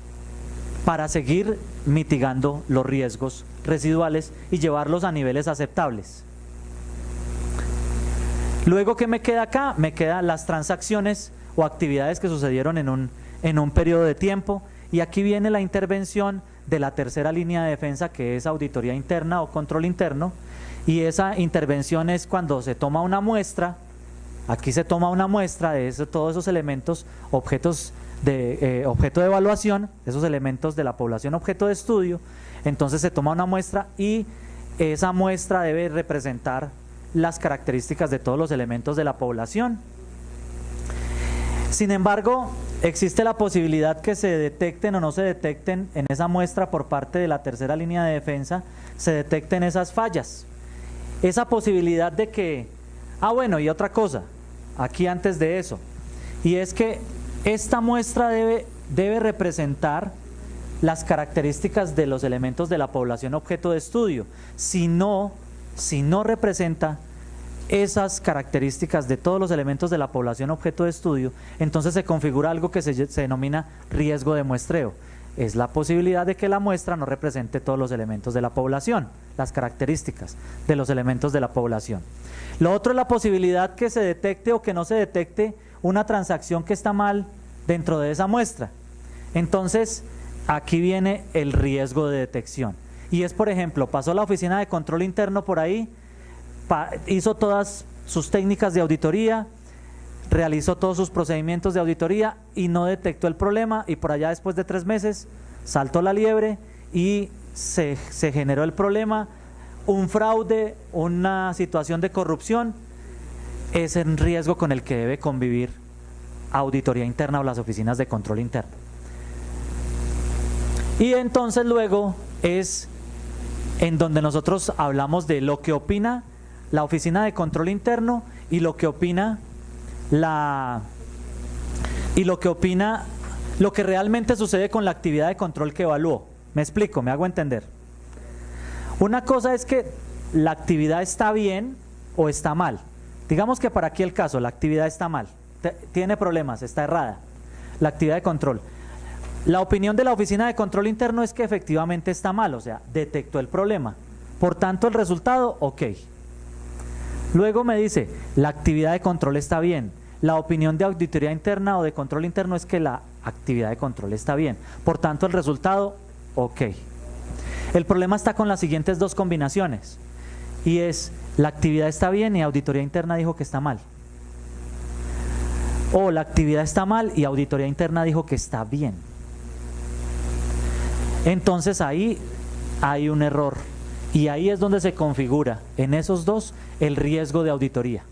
para seguir mitigando los riesgos residuales y llevarlos a niveles aceptables. Luego, ¿qué me queda acá? Me quedan las transacciones o actividades que sucedieron en un periodo de tiempo, y aquí viene la intervención de la tercera línea de defensa, que es auditoría interna o control interno, y esa intervención es cuando se toma una muestra. Aquí se toma una muestra de todos esos elementos, objeto de evaluación, esos elementos de la población objeto de estudio. Entonces se toma una muestra y esa muestra debe representar las características de todos los elementos de la población. Sin embargo, existe la posibilidad que se detecten o no se detecten en esa muestra por parte de la tercera línea de defensa, se detecten esas fallas. Esa posibilidad de que, bueno, y otra cosa, aquí antes de eso, y es que esta muestra debe representar las características de los elementos de la población objeto de estudio. Si no representa esas características de todos los elementos de la población objeto de estudio, entonces se configura algo que se denomina riesgo de muestreo. Es la posibilidad de que la muestra no represente todos los elementos de la población, las características de los elementos de la población. Lo otro es la posibilidad que se detecte o que no se detecte una transacción que está mal dentro de esa muestra. Entonces, aquí viene el riesgo de detección. Y es, por ejemplo, pasó la oficina de control interno por ahí, hizo todas sus técnicas de auditoría, realizó todos sus procedimientos de auditoría y no detectó el problema, y por allá después de 3 meses saltó la liebre y se generó el problema, un fraude, una situación de corrupción. Es el riesgo con el que debe convivir auditoría interna o las oficinas de control interno. Y entonces luego es en donde nosotros hablamos de lo que opina la oficina de control interno y lo que opina lo que realmente sucede con la actividad de control que evaluó. Me explico, me hago entender. Una cosa es que la actividad está bien o está mal. Digamos que para aquí el caso, la actividad está mal, tiene problemas, está errada, la actividad de control. La opinión de la oficina de control interno es que efectivamente está mal, o sea, detectó el problema. Por tanto, el resultado, ok. Luego me dice, la actividad de control está bien. La opinión de auditoría interna o de control interno es que la actividad de control está bien. Por tanto, el resultado, ok. El problema está con las siguientes dos combinaciones. Y es, la actividad está bien y auditoría interna dijo que está mal. O la actividad está mal y auditoría interna dijo que está bien. Entonces ahí hay un error. Y ahí es donde se configura, en esos dos, el riesgo de auditoría.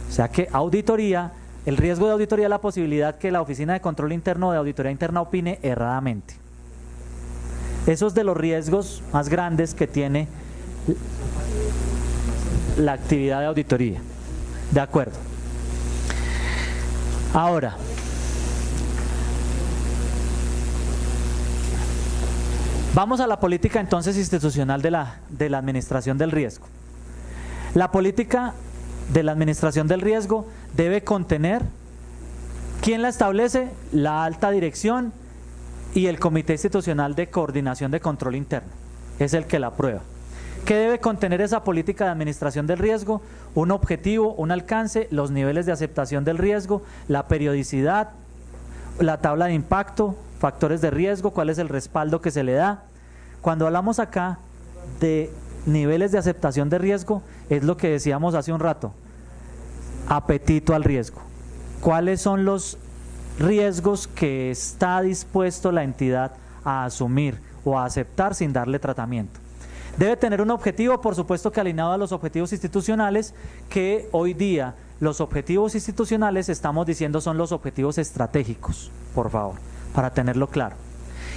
O sea que auditoría, el riesgo de auditoría es la posibilidad que la oficina de control interno o de auditoría interna opine erradamente. Eso es de los riesgos más grandes que tiene la actividad de auditoría. De acuerdo. Ahora, vamos a la política entonces institucional de la administración del riesgo. La política de la administración del riesgo debe contener, ¿quién la establece? La alta dirección y el Comité Institucional de Coordinación de Control Interno. Es el que la aprueba. ¿Qué debe contener esa política de administración del riesgo? Un objetivo, un alcance, los niveles de aceptación del riesgo, la periodicidad, la tabla de impacto, factores de riesgo, cuál es el respaldo que se le da. Cuando hablamos acá de niveles de aceptación de riesgo, es lo que decíamos hace un rato, apetito al riesgo. ¿Cuáles son los riesgos que está dispuesto la entidad a asumir o a aceptar sin darle tratamiento? Debe tener un objetivo, por supuesto que alineado a los objetivos institucionales, que hoy día los objetivos institucionales estamos diciendo son los objetivos estratégicos, por favor, para tenerlo claro.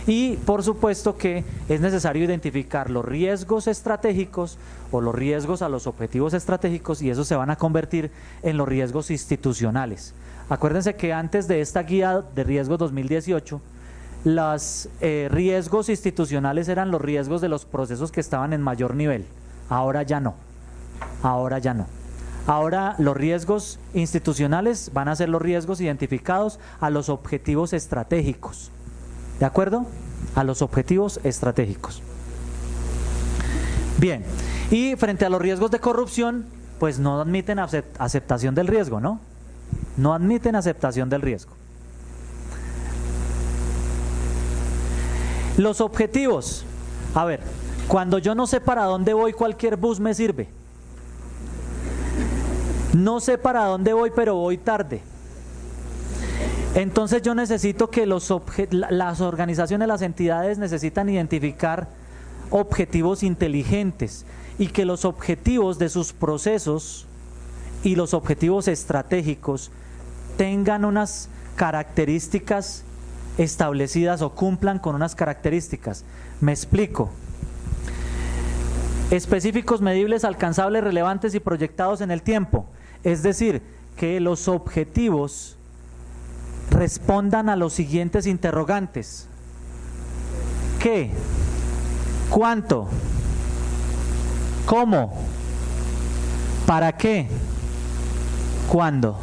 Y por supuesto que es necesario identificar los riesgos estratégicos o los riesgos a los objetivos estratégicos, y esos se van a convertir en los riesgos institucionales. Acuérdense que antes de esta guía de riesgos 2018, los riesgos institucionales eran los riesgos de los procesos que estaban en mayor nivel. Ahora ya no. Ahora los riesgos institucionales van a ser los riesgos identificados a los objetivos estratégicos. ¿De acuerdo? A los objetivos estratégicos. Bien, y frente a los riesgos de corrupción, pues no admiten aceptación del riesgo, ¿no? No admiten aceptación del riesgo. Los objetivos. A ver, cuando yo no sé para dónde voy, cualquier bus me sirve. No sé para dónde voy, pero voy tarde. Entonces yo necesito que las organizaciones, las entidades necesitan identificar objetivos inteligentes y que los objetivos de sus procesos y los objetivos estratégicos tengan unas características establecidas o cumplan con unas características. Me explico. Específicos, medibles, alcanzables, relevantes y proyectados en el tiempo. Es decir, que los objetivos respondan a los siguientes interrogantes. ¿Qué? ¿Cuánto? ¿Cómo? ¿Para qué? ¿Cuándo?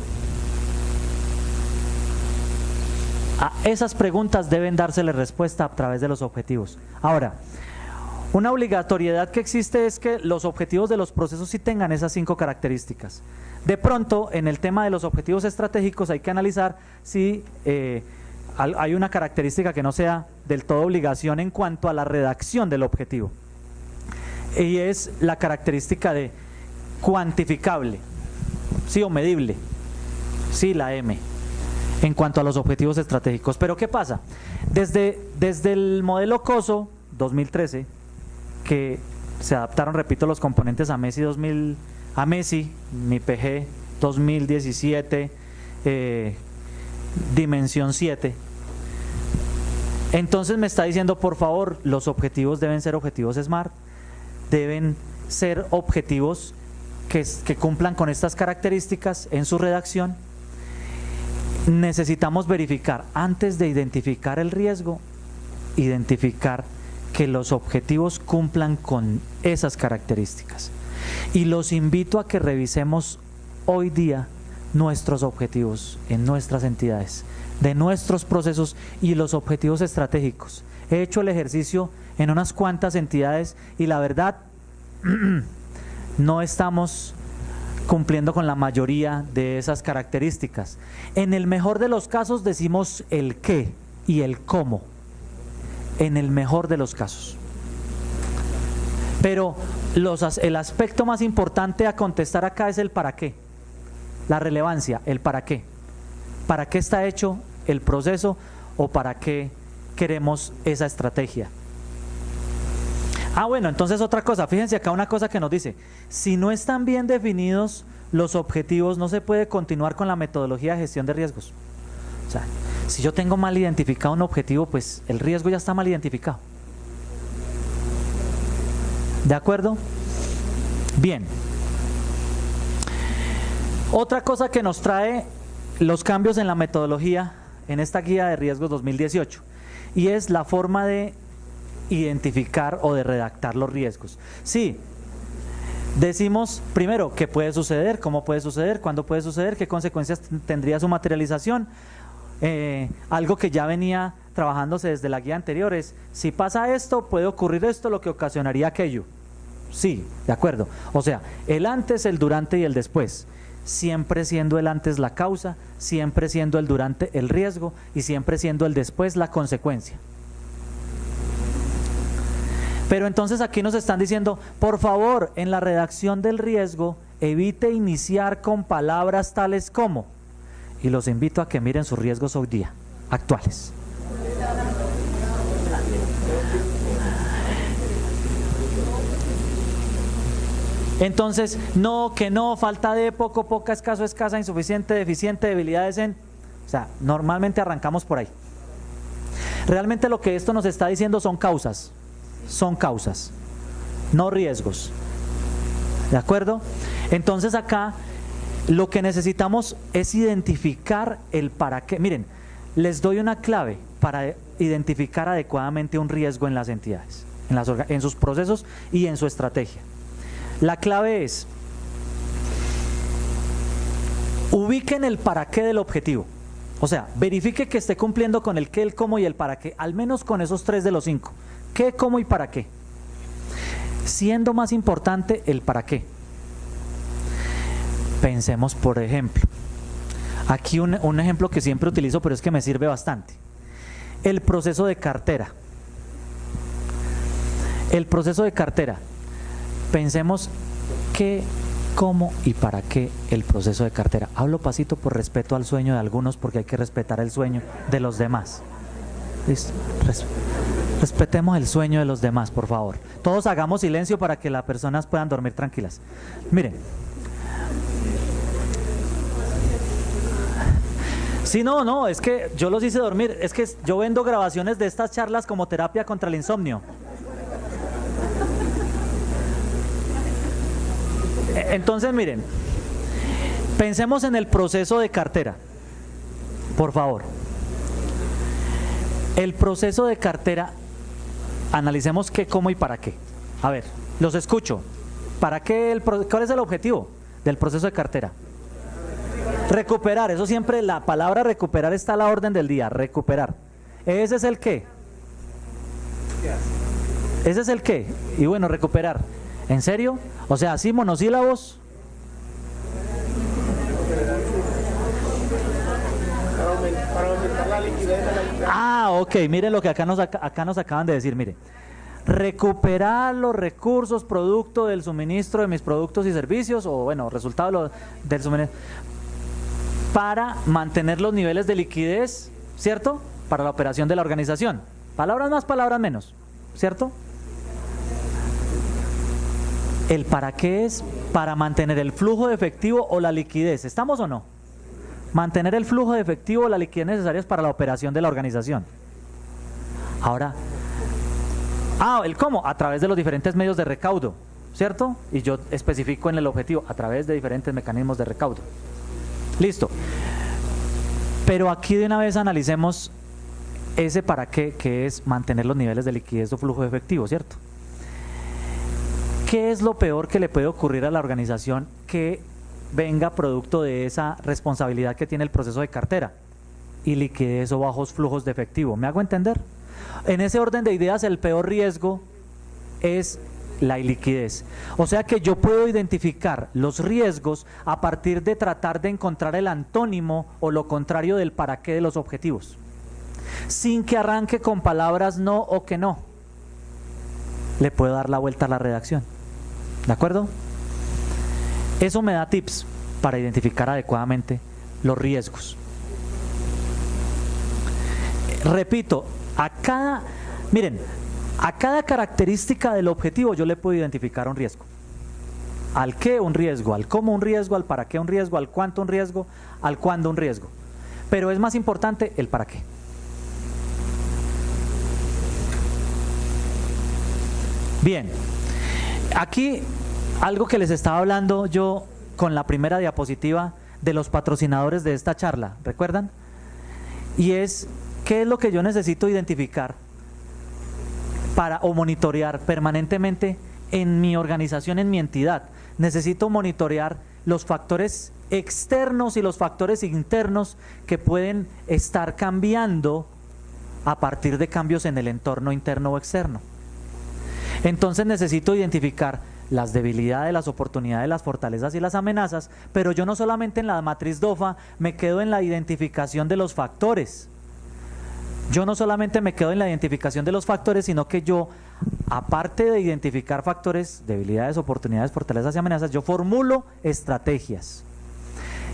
A esas preguntas deben dársele respuesta a través de los objetivos. Ahora, una obligatoriedad que existe es que los objetivos de los procesos sí tengan esas 5 características. De pronto, en el tema de los objetivos estratégicos hay que analizar si hay una característica que no sea del todo obligación en cuanto a la redacción del objetivo. Y es la característica de cuantificable, sí, o medible, sí, la M, en cuanto a los objetivos estratégicos. Pero ¿qué pasa? Desde el modelo COSO 2013, que se adaptaron, repito, los componentes a MESI, MIPG 2017, Dimensión 7. Entonces me está diciendo, por favor, los objetivos deben ser objetivos SMART, deben ser objetivos que cumplan con estas características en su redacción. Necesitamos verificar, antes de identificar el riesgo, identificar que los objetivos cumplan con esas características. Y los invito a que revisemos hoy día nuestros objetivos en nuestras entidades, de nuestros procesos y los objetivos estratégicos. He hecho el ejercicio en unas cuantas entidades y la verdad no estamos cumpliendo con la mayoría de esas características. En el mejor de los casos decimos el qué y el cómo, en el mejor de los casos. Pero el aspecto más importante a contestar acá es el para qué, la relevancia, el para qué. ¿Para qué está hecho el proceso o para qué queremos esa estrategia? Bueno, entonces otra cosa, fíjense acá una cosa que nos dice, si no están bien definidos los objetivos, no se puede continuar con la metodología de gestión de riesgos. O sea, si yo tengo mal identificado un objetivo, pues el riesgo ya está mal identificado. ¿De acuerdo? Bien. Otra cosa que nos trae los cambios en la metodología en esta guía de riesgos 2018 y es la forma de identificar o de redactar los riesgos. Sí, decimos primero qué puede suceder, cómo puede suceder, cuándo puede suceder, qué consecuencias tendría su materialización. Algo que ya venía trabajándose desde la guía anterior es, si pasa esto, puede ocurrir esto, lo que ocasionaría aquello. Sí, de acuerdo. O sea, el antes, el durante y el después. Siempre siendo el antes la causa, siempre siendo el durante el riesgo y siempre siendo el después la consecuencia. Pero entonces aquí nos están diciendo, por favor, en la redacción del riesgo, evite iniciar con palabras tales como, y los invito a que miren sus riesgos hoy día, actuales. Entonces, no, que no, falta de, poco, poca, escaso, escasa, insuficiente, deficiente, debilidades en... O sea, normalmente arrancamos por ahí. Realmente lo que esto nos está diciendo son causas, no riesgos. ¿De acuerdo? Entonces acá lo que necesitamos es identificar el para qué. Miren, les doy una clave para identificar adecuadamente un riesgo en las entidades, en sus procesos y en su estrategia. La clave es, ubiquen el para qué del objetivo. O sea, verifique que esté cumpliendo con el qué, el cómo y el para qué, al menos con esos 3 de los 5. ¿Qué, cómo y para qué? Siendo más importante el para qué. Pensemos, por ejemplo, aquí un ejemplo que siempre utilizo, pero es que me sirve bastante. El proceso de cartera. El proceso de cartera. Pensemos qué, cómo y para qué el proceso de cartera. Hablo pasito por respeto al sueño de algunos, porque hay que respetar el sueño de los demás. ¿Listo? Respetemos el sueño de los demás, por favor. Todos hagamos silencio para que las personas puedan dormir tranquilas. Miren. Sí, no, es que yo los hice dormir. Es que yo vendo grabaciones de estas charlas como terapia contra el insomnio. Entonces, miren, pensemos en el proceso de cartera, por favor. El proceso de cartera, analicemos qué, cómo y para qué. A ver, los escucho. ¿Para qué? ¿Cuál es el objetivo del proceso de cartera? Recuperar, eso siempre, la palabra recuperar está a la orden del día, recuperar. ¿Ese es el qué? ¿Ese es el qué? Y bueno, recuperar. ¿En serio? O sea, así monosílabos. Para aumentar la liquidez de la empresa. Ah, ok, miren lo que acá nos acaban de decir, mire. Recuperar los recursos producto del suministro de mis productos y servicios, o bueno, resultado del suministro, para mantener los niveles de liquidez, ¿cierto? Para la operación de la organización. Palabras más, palabras menos, ¿cierto? ¿El para qué es? Para mantener el flujo de efectivo o la liquidez. ¿Estamos o no? Mantener el flujo de efectivo o la liquidez necesarias para la operación de la organización. Ahora, ¿el cómo? A través de los diferentes medios de recaudo, ¿cierto? Y yo especifico en el objetivo, a través de diferentes mecanismos de recaudo. Listo. Pero aquí de una vez analicemos ese para qué, que es mantener los niveles de liquidez o flujo de efectivo, ¿cierto? ¿Qué es lo peor que le puede ocurrir a la organización que venga producto de esa responsabilidad que tiene el proceso de cartera? Y liquidez o bajos flujos de efectivo. ¿Me hago entender? En ese orden de ideas, el peor riesgo es la iliquidez. O sea que yo puedo identificar los riesgos a partir de tratar de encontrar el antónimo o lo contrario del para qué de los objetivos, sin que arranque con palabras no o que no. Le puedo dar la vuelta a la redacción. ¿De acuerdo? Eso me da tips para identificar adecuadamente los riesgos. Repito, miren, a cada característica del objetivo yo le puedo identificar un riesgo. Al qué un riesgo, al cómo un riesgo, al para qué un riesgo, al cuánto un riesgo, al cuándo un riesgo. Pero es más importante el para qué. Bien, aquí algo que les estaba hablando yo con la primera diapositiva de los patrocinadores de esta charla, ¿recuerdan? Y es, ¿qué es lo que yo necesito identificar o monitorear permanentemente en mi organización, en mi entidad? Necesito monitorear los factores externos y los factores internos que pueden estar cambiando a partir de cambios en el entorno interno o externo. Entonces necesito identificar las debilidades, las oportunidades, las fortalezas y las amenazas, pero yo no solamente en la matriz DOFA me quedo en la identificación de los factores. Yo no solamente me quedo en la identificación de los factores, sino que yo, aparte de identificar factores, debilidades, oportunidades, fortalezas y amenazas, yo formulo estrategias.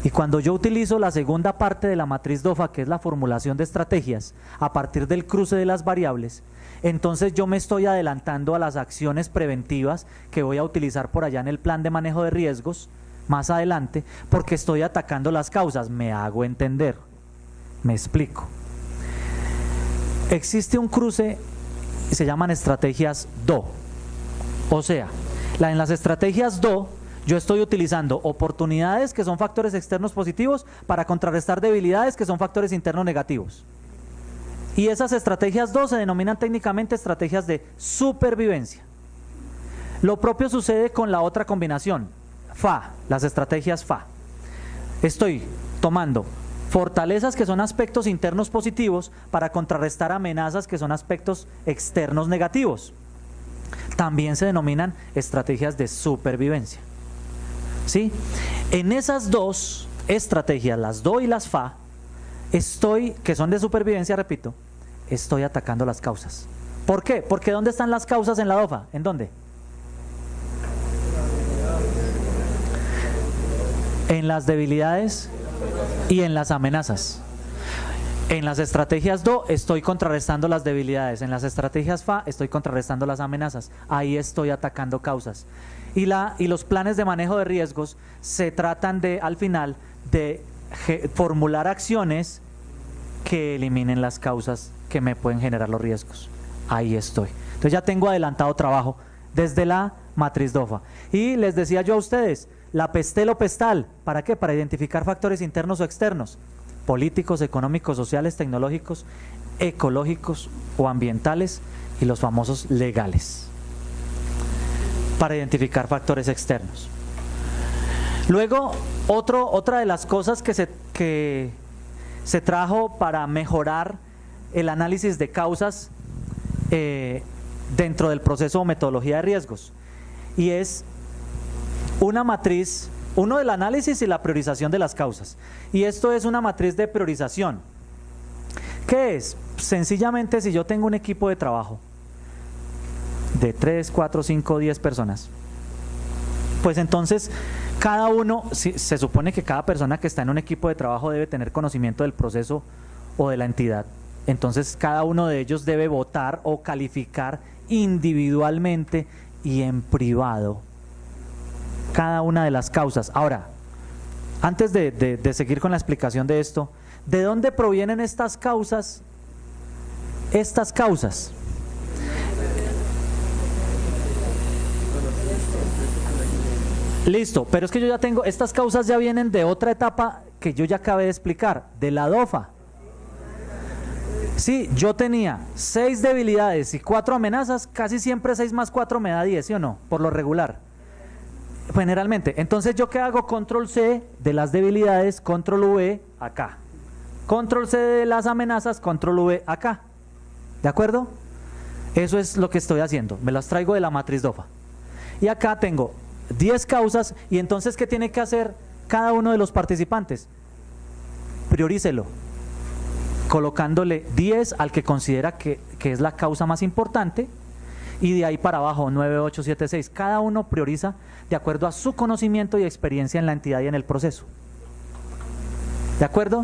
Y cuando yo utilizo la segunda parte de la matriz DOFA, que es la formulación de estrategias, a partir del cruce de las variables, entonces yo me estoy adelantando a las acciones preventivas que voy a utilizar por allá en el plan de manejo de riesgos, más adelante, porque estoy atacando las causas. Me hago entender, me explico. Existe un cruce, se llaman estrategias DO. O sea, en las estrategias DO, yo estoy utilizando oportunidades que son factores externos positivos para contrarrestar debilidades que son factores internos negativos. Y esas estrategias 2 se denominan técnicamente estrategias de supervivencia. Lo propio sucede con la otra combinación, FA, las estrategias FA. Estoy tomando fortalezas que son aspectos internos positivos para contrarrestar amenazas que son aspectos externos negativos. También se denominan estrategias de supervivencia. ¿Sí? En esas dos estrategias, las DO y las FA, que son de supervivencia, repito, estoy atacando las causas. ¿Por qué? Porque ¿dónde están las causas en la DOFA? ¿En dónde? En las debilidades y en las amenazas. En las estrategias DO estoy contrarrestando las debilidades, en las estrategias FA estoy contrarrestando las amenazas. Ahí estoy atacando causas. Y los planes de manejo de riesgos se tratan al final de formular acciones que eliminen las causas que me pueden generar los riesgos. Ahí estoy. Entonces ya tengo adelantado trabajo desde la matriz DOFA. Y les decía yo a ustedes, la PESTEL o PESTAL, ¿para qué? Para identificar factores internos o externos, políticos, económicos, sociales, tecnológicos, ecológicos o ambientales, y los famosos legales, para identificar factores externos. Luego, otra de las cosas que se trajo para mejorar el análisis de causas dentro del proceso o metodología de riesgos, y es una matriz, uno del análisis y la priorización de las causas. Y esto es una matriz de priorización. ¿Qué es? Sencillamente, si yo tengo un equipo de trabajo de 3, 4, 5, 10 personas, pues entonces cada uno, se supone que cada persona que está en un equipo de trabajo debe tener conocimiento del proceso o de la entidad. Entonces cada uno de ellos debe votar o calificar individualmente y en privado cada una de las causas. Ahora, antes de seguir con la explicación de esto, ¿de dónde provienen estas causas? Estas causas. Listo, pero es que yo ya tengo, estas causas ya vienen de otra etapa que yo ya acabé de explicar, de la DOFA. Sí, yo tenía 6 debilidades y 4 amenazas, casi siempre 6 más 4 me da 10, ¿sí o no? Por lo regular, generalmente. Entonces, ¿yo qué hago? Control C de las debilidades, control V acá. Control C de las amenazas, control V acá. ¿De acuerdo? Eso es lo que estoy haciendo, me las traigo de la matriz DOFA. Y acá tengo 10 causas, y entonces, ¿qué tiene que hacer cada uno de los participantes? Priorícelo, colocándole 10 al que considera que es la causa más importante, y de ahí para abajo 9, 8, 7, 6. Cada uno prioriza de acuerdo a su conocimiento y experiencia en la entidad y en el proceso. ¿De acuerdo?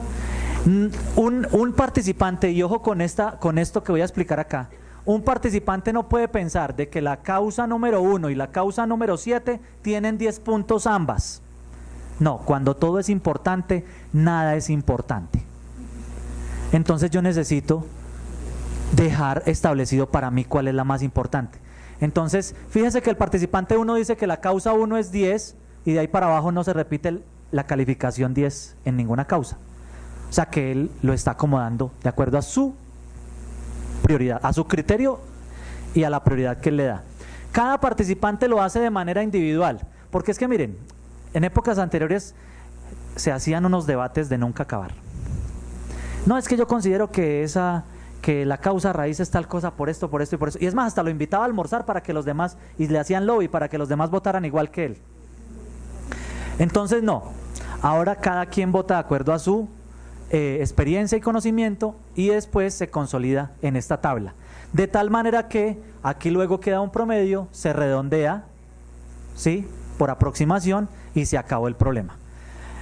Un participante, y ojo con esto que voy a explicar acá, un participante no puede pensar de que la causa número 1 y la causa número 7 tienen 10 puntos ambas. No, cuando todo es importante, nada es importante. Entonces yo necesito dejar establecido para mí cuál es la más importante. Entonces, fíjense que el participante 1 dice que la causa 1 es 10, y de ahí para abajo no se repite la calificación 10 en ninguna causa. O sea que él lo está acomodando de acuerdo a su prioridad, a su criterio y a la prioridad que él le da. Cada participante lo hace de manera individual, porque es que miren, en épocas anteriores se hacían unos debates de nunca acabar. No, es que yo considero que la causa raíz es tal cosa por esto y por eso. Y es más, hasta lo invitaba a almorzar para que los demás, y le hacían lobby para que los demás votaran igual que él. Entonces no, ahora cada quien vota de acuerdo a su experiencia y conocimiento, y después se consolida en esta tabla. De tal manera que aquí luego queda un promedio, se redondea, ¿sí?, por aproximación, y se acabó el problema.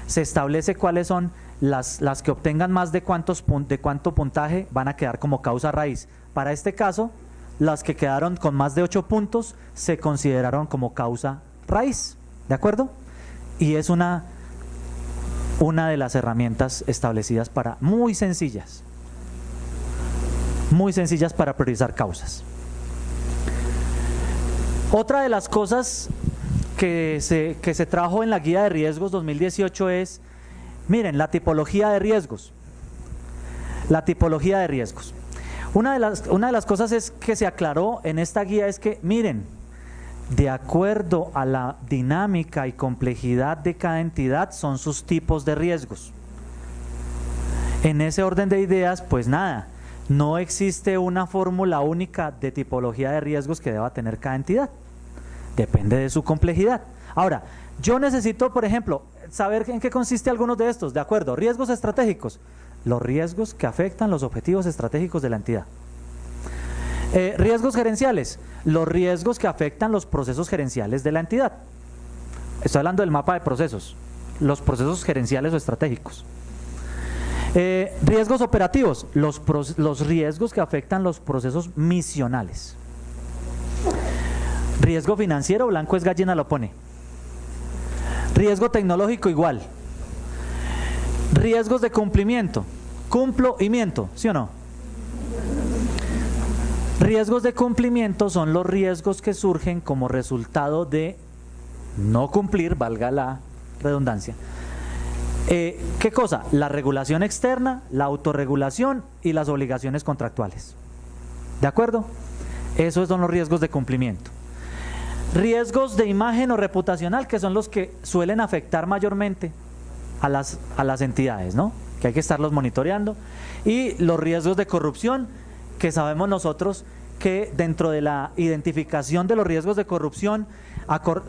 Se establece cuáles son las que obtengan más de cuánto puntaje van a quedar como causa raíz. Para este caso, las que quedaron con más de 8 puntos se consideraron como causa raíz, ¿de acuerdo? Y es una de las herramientas establecidas muy sencillas para priorizar causas. Otra de las cosas que se trajo en la guía de riesgos 2018 es, miren, la tipología de riesgos. La tipología de riesgos. Una de las cosas es que se aclaró en esta guía es que, miren, de acuerdo a la dinámica y complejidad de cada entidad son sus tipos de riesgos. En ese orden de ideas, pues nada, no existe una fórmula única de tipología de riesgos que deba tener cada entidad. Depende de su complejidad. Ahora, yo necesito, por ejemplo, saber en qué consiste algunos de estos. De acuerdo, riesgos estratégicos, los riesgos que afectan los objetivos estratégicos de la entidad. Riesgos gerenciales, los riesgos que afectan los procesos gerenciales de la entidad. Estoy hablando del mapa de procesos, los procesos gerenciales o estratégicos. Riesgos operativos, los riesgos que afectan los procesos misionales. Riesgo financiero, blanco es gallina, lo pone. Riesgo tecnológico, igual. Riesgos de cumplimiento, cumplo y miento, ¿sí o no? Riesgos de cumplimiento son los riesgos que surgen como resultado de no cumplir, valga la redundancia. ¿Qué cosa? La regulación externa, la autorregulación y las obligaciones contractuales. ¿De acuerdo? Esos son los riesgos de cumplimiento. Riesgos de imagen o reputacional, que son los que suelen afectar mayormente a las entidades, ¿no? Que hay que estarlos monitoreando. Y los riesgos de corrupción, que sabemos nosotros que dentro de la identificación de los riesgos de corrupción,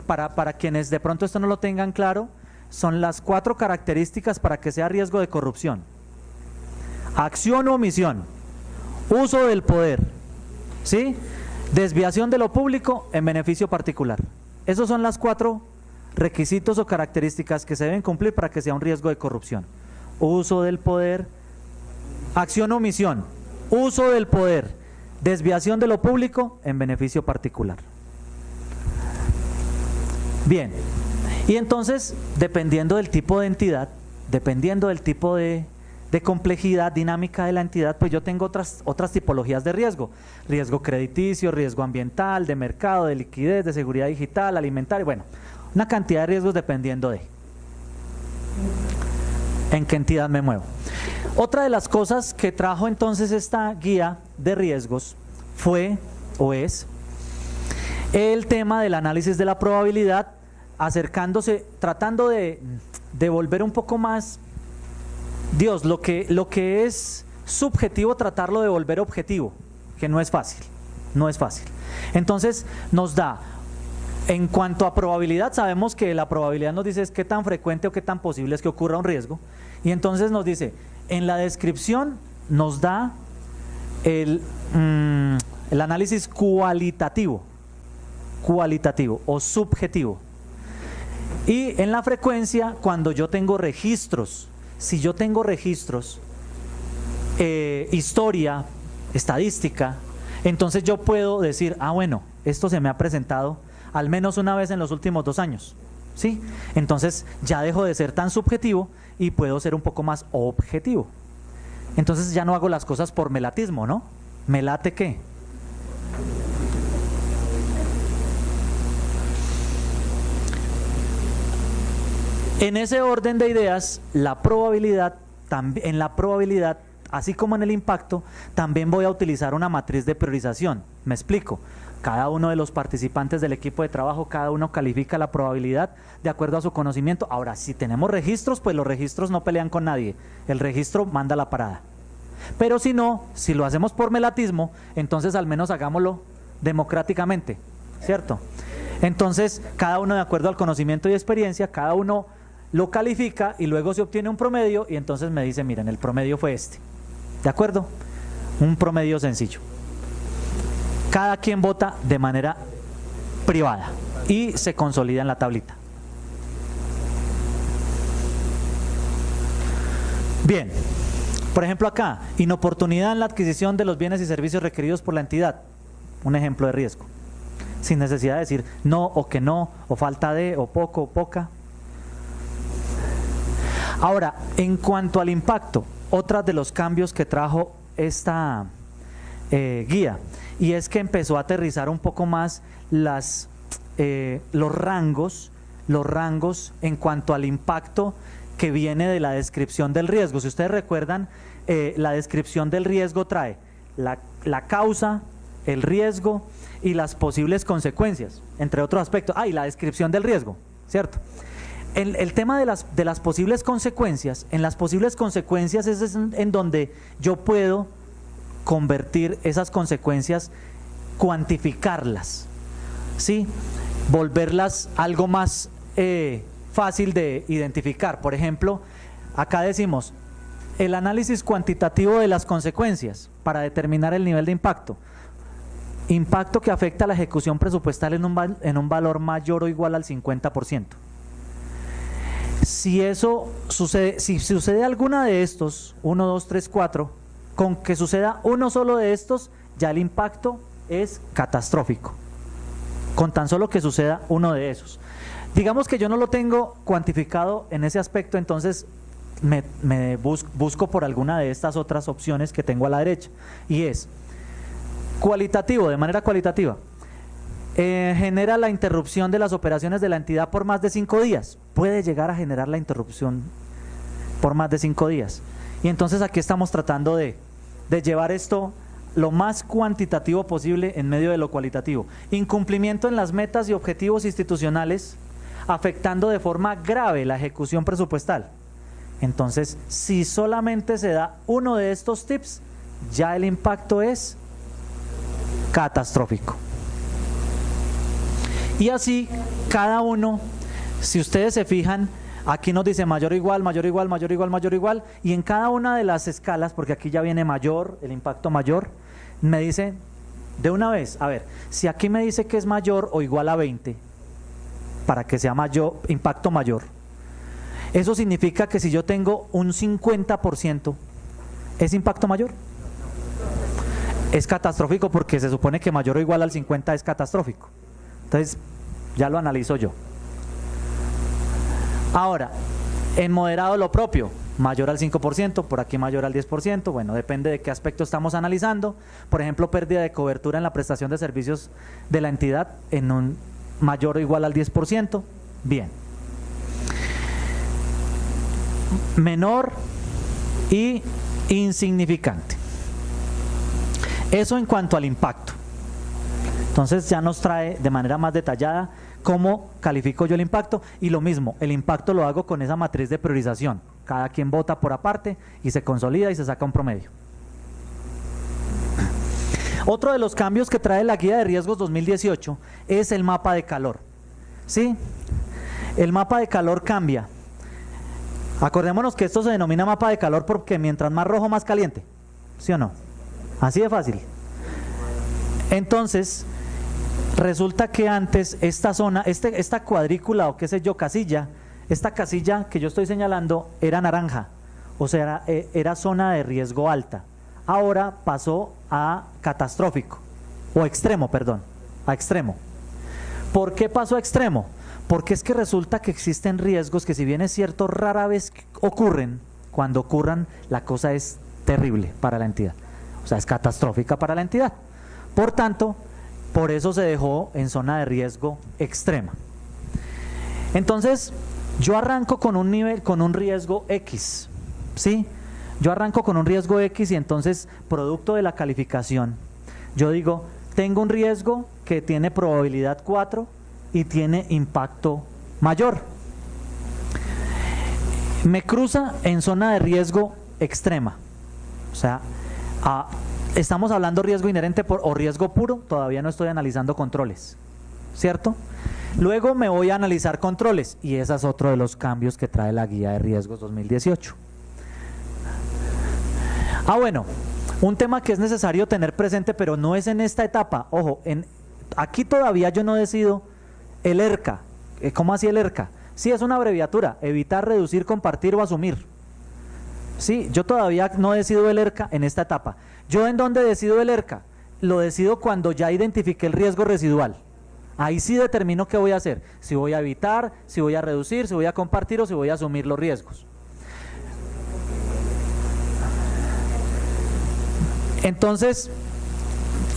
para quienes de pronto esto no lo tengan claro, son las 4 características para que sea riesgo de corrupción: acción o omisión, uso del poder, ¿sí?, desviación de lo público en beneficio particular. Esos son las 4 requisitos o características que se deben cumplir para que sea un riesgo de corrupción: uso del poder, acción o omisión, uso del poder, desviación de lo público en beneficio particular. Bien, y entonces, dependiendo del tipo de entidad, dependiendo del tipo de complejidad dinámica de la entidad, pues yo tengo otras tipologías de riesgo: riesgo crediticio, riesgo ambiental, de mercado, de liquidez, de seguridad digital, alimentaria, bueno, una cantidad de riesgos dependiendo de en qué entidad me muevo. Otra de las cosas que trajo entonces esta guía de riesgos fue o es el tema del análisis de la probabilidad, acercándose, tratando de volver un poco más, lo que es subjetivo, tratarlo de volver objetivo, que no es fácil, no es fácil. Entonces nos da, en cuanto a probabilidad, sabemos que la probabilidad nos dice es qué tan frecuente o qué tan posible es que ocurra un riesgo, y entonces nos dice, en la descripción nos da el análisis cualitativo o subjetivo, y en la frecuencia, cuando yo tengo registros. Si yo tengo registros, historia, estadística, entonces yo puedo decir, bueno, esto se me ha presentado al menos una vez en los últimos 2 años, ¿sí? Entonces ya dejo de ser tan subjetivo y puedo ser un poco más objetivo. Entonces ya no hago las cosas por melatismo, ¿no? ¿Me late qué? En ese orden de ideas, en la probabilidad, así como en el impacto, también voy a utilizar una matriz de priorización. Me explico. Cada uno de los participantes del equipo de trabajo, cada uno califica la probabilidad de acuerdo a su conocimiento. Ahora, si tenemos registros, pues los registros no pelean con nadie. El registro manda la parada. Pero si no, si lo hacemos por melatismo, entonces al menos hagámoslo democráticamente, ¿cierto? Entonces, cada uno de acuerdo al conocimiento y experiencia, cada uno lo califica y luego se obtiene un promedio y entonces me dice, miren, el promedio fue este, ¿de acuerdo? Un promedio sencillo. Cada quien vota de manera privada y se consolida en la tablita. Bien, por ejemplo acá, inoportunidad en la adquisición de los bienes y servicios requeridos por la entidad, un ejemplo de riesgo, sin necesidad de decir no o que no, o falta de, o poco o poca. Ahora, en cuanto al impacto, otro de los cambios que trajo esta guía, y es que empezó a aterrizar un poco más los rangos en cuanto al impacto que viene de la descripción del riesgo. Si ustedes recuerdan, la descripción del riesgo trae la causa, el riesgo y las posibles consecuencias, entre otros aspectos. Y la descripción del riesgo, ¿cierto? El tema de las posibles consecuencias, en las posibles consecuencias es en donde yo puedo convertir esas consecuencias, cuantificarlas, ¿sí? Volverlas algo más fácil de identificar. Por ejemplo, acá decimos el análisis cuantitativo de las consecuencias para determinar el nivel de impacto. Impacto que afecta a la ejecución presupuestal en un valor mayor o igual al 50%. Si eso sucede, si sucede alguna de estos, 1, 2, 3, 4, con que suceda uno solo de estos, ya el impacto es catastrófico, con tan solo que suceda uno de esos. Digamos que yo no lo tengo cuantificado en ese aspecto, entonces busco por alguna de estas otras opciones que tengo a la derecha, y es cualitativo, de manera cualitativa. Genera la interrupción de las operaciones de la entidad por más de 5 días. Puede llegar a generar la interrupción por más de 5 días. Y entonces aquí estamos tratando de llevar esto lo más cuantitativo posible en medio de lo cualitativo. Incumplimiento en las metas y objetivos institucionales, afectando de forma grave la ejecución presupuestal. Entonces, si solamente se da uno de estos tips, ya el impacto es catastrófico. Y así, cada uno, si ustedes se fijan, aquí nos dice mayor o igual, mayor o igual, mayor o igual, mayor o igual, y en cada una de las escalas, porque aquí ya viene mayor, el impacto mayor, me dice de una vez, a ver, si aquí me dice que es mayor o igual a 20, para que sea mayor, impacto mayor, eso significa que si yo tengo un 50%, ¿es impacto mayor? Es catastrófico, porque se supone que mayor o igual al 50 es catastrófico. Entonces, ya lo analizo yo. Ahora, en moderado lo propio, mayor al 5%, por aquí mayor al 10%, bueno, depende de qué aspecto estamos analizando. Por ejemplo, pérdida de cobertura en la prestación de servicios de la entidad en un mayor o igual al 10%, bien. Menor y insignificante. Eso en cuanto al impacto. Entonces ya nos trae de manera más detallada cómo califico yo el impacto, y lo mismo, el impacto lo hago con esa matriz de priorización. Cada quien vota por aparte y se consolida y se saca un promedio. Otro de los cambios que trae la guía de riesgos 2018 es el mapa de calor. ¿Sí? El mapa de calor cambia. Acordémonos que esto se denomina mapa de calor porque mientras más rojo, más caliente. ¿Sí o no? Así de fácil. Entonces, resulta que antes esta zona, esta cuadrícula o qué sé yo, casilla, esta casilla que yo estoy señalando era naranja, o sea, era zona de riesgo alta. Ahora pasó a catastrófico, o extremo, perdón, a extremo. ¿Por qué pasó a extremo? Porque es que resulta que existen riesgos que, si bien es cierto, rara vez ocurren, cuando ocurran la cosa es terrible para la entidad, o sea, es catastrófica para la entidad. Por tanto, por eso se dejó en zona de riesgo extrema. Entonces, yo arranco con un nivel, con un riesgo X, ¿sí? Yo arranco con un riesgo X y entonces, producto de la calificación, yo digo, tengo un riesgo que tiene probabilidad 4 y tiene impacto mayor. Me cruza en zona de riesgo extrema, o sea, estamos hablando riesgo inherente o riesgo puro, todavía no estoy analizando controles, ¿cierto? Luego me voy a analizar controles, y ese es otro de los cambios que trae la guía de riesgos 2018. Bueno, un tema que es necesario tener presente, pero no es en esta etapa. Ojo, aquí todavía yo no decido el ERCA. ¿Cómo así el ERCA? Sí, es una abreviatura: evitar, reducir, compartir o asumir. Sí, yo todavía no decido el ERCA en esta etapa. ¿Yo en dónde decido el ERCA? Lo decido cuando ya identifiqué el riesgo residual. Ahí sí determino qué voy a hacer: si voy a evitar, si voy a reducir, si voy a compartir o si voy a asumir los riesgos. Entonces,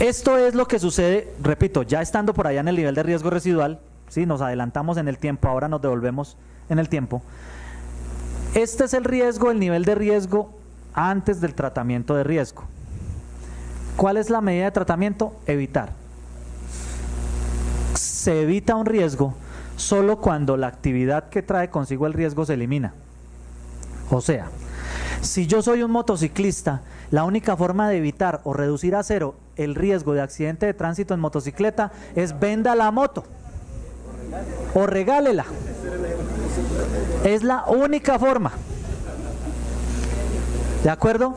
esto es lo que sucede, repito, ya estando por allá en el nivel de riesgo residual. ¿Sí? Nos adelantamos en el tiempo, ahora nos devolvemos en el tiempo. Este es el riesgo, el nivel de riesgo antes del tratamiento de riesgo. ¿Cuál es la medida de tratamiento? Evitar. Se evita un riesgo solo cuando la actividad que trae consigo el riesgo se elimina. O sea, si yo soy un motociclista, la única forma de evitar o reducir a cero el riesgo de accidente de tránsito en motocicleta es venda la moto o regálela. Es la única forma. ¿De acuerdo?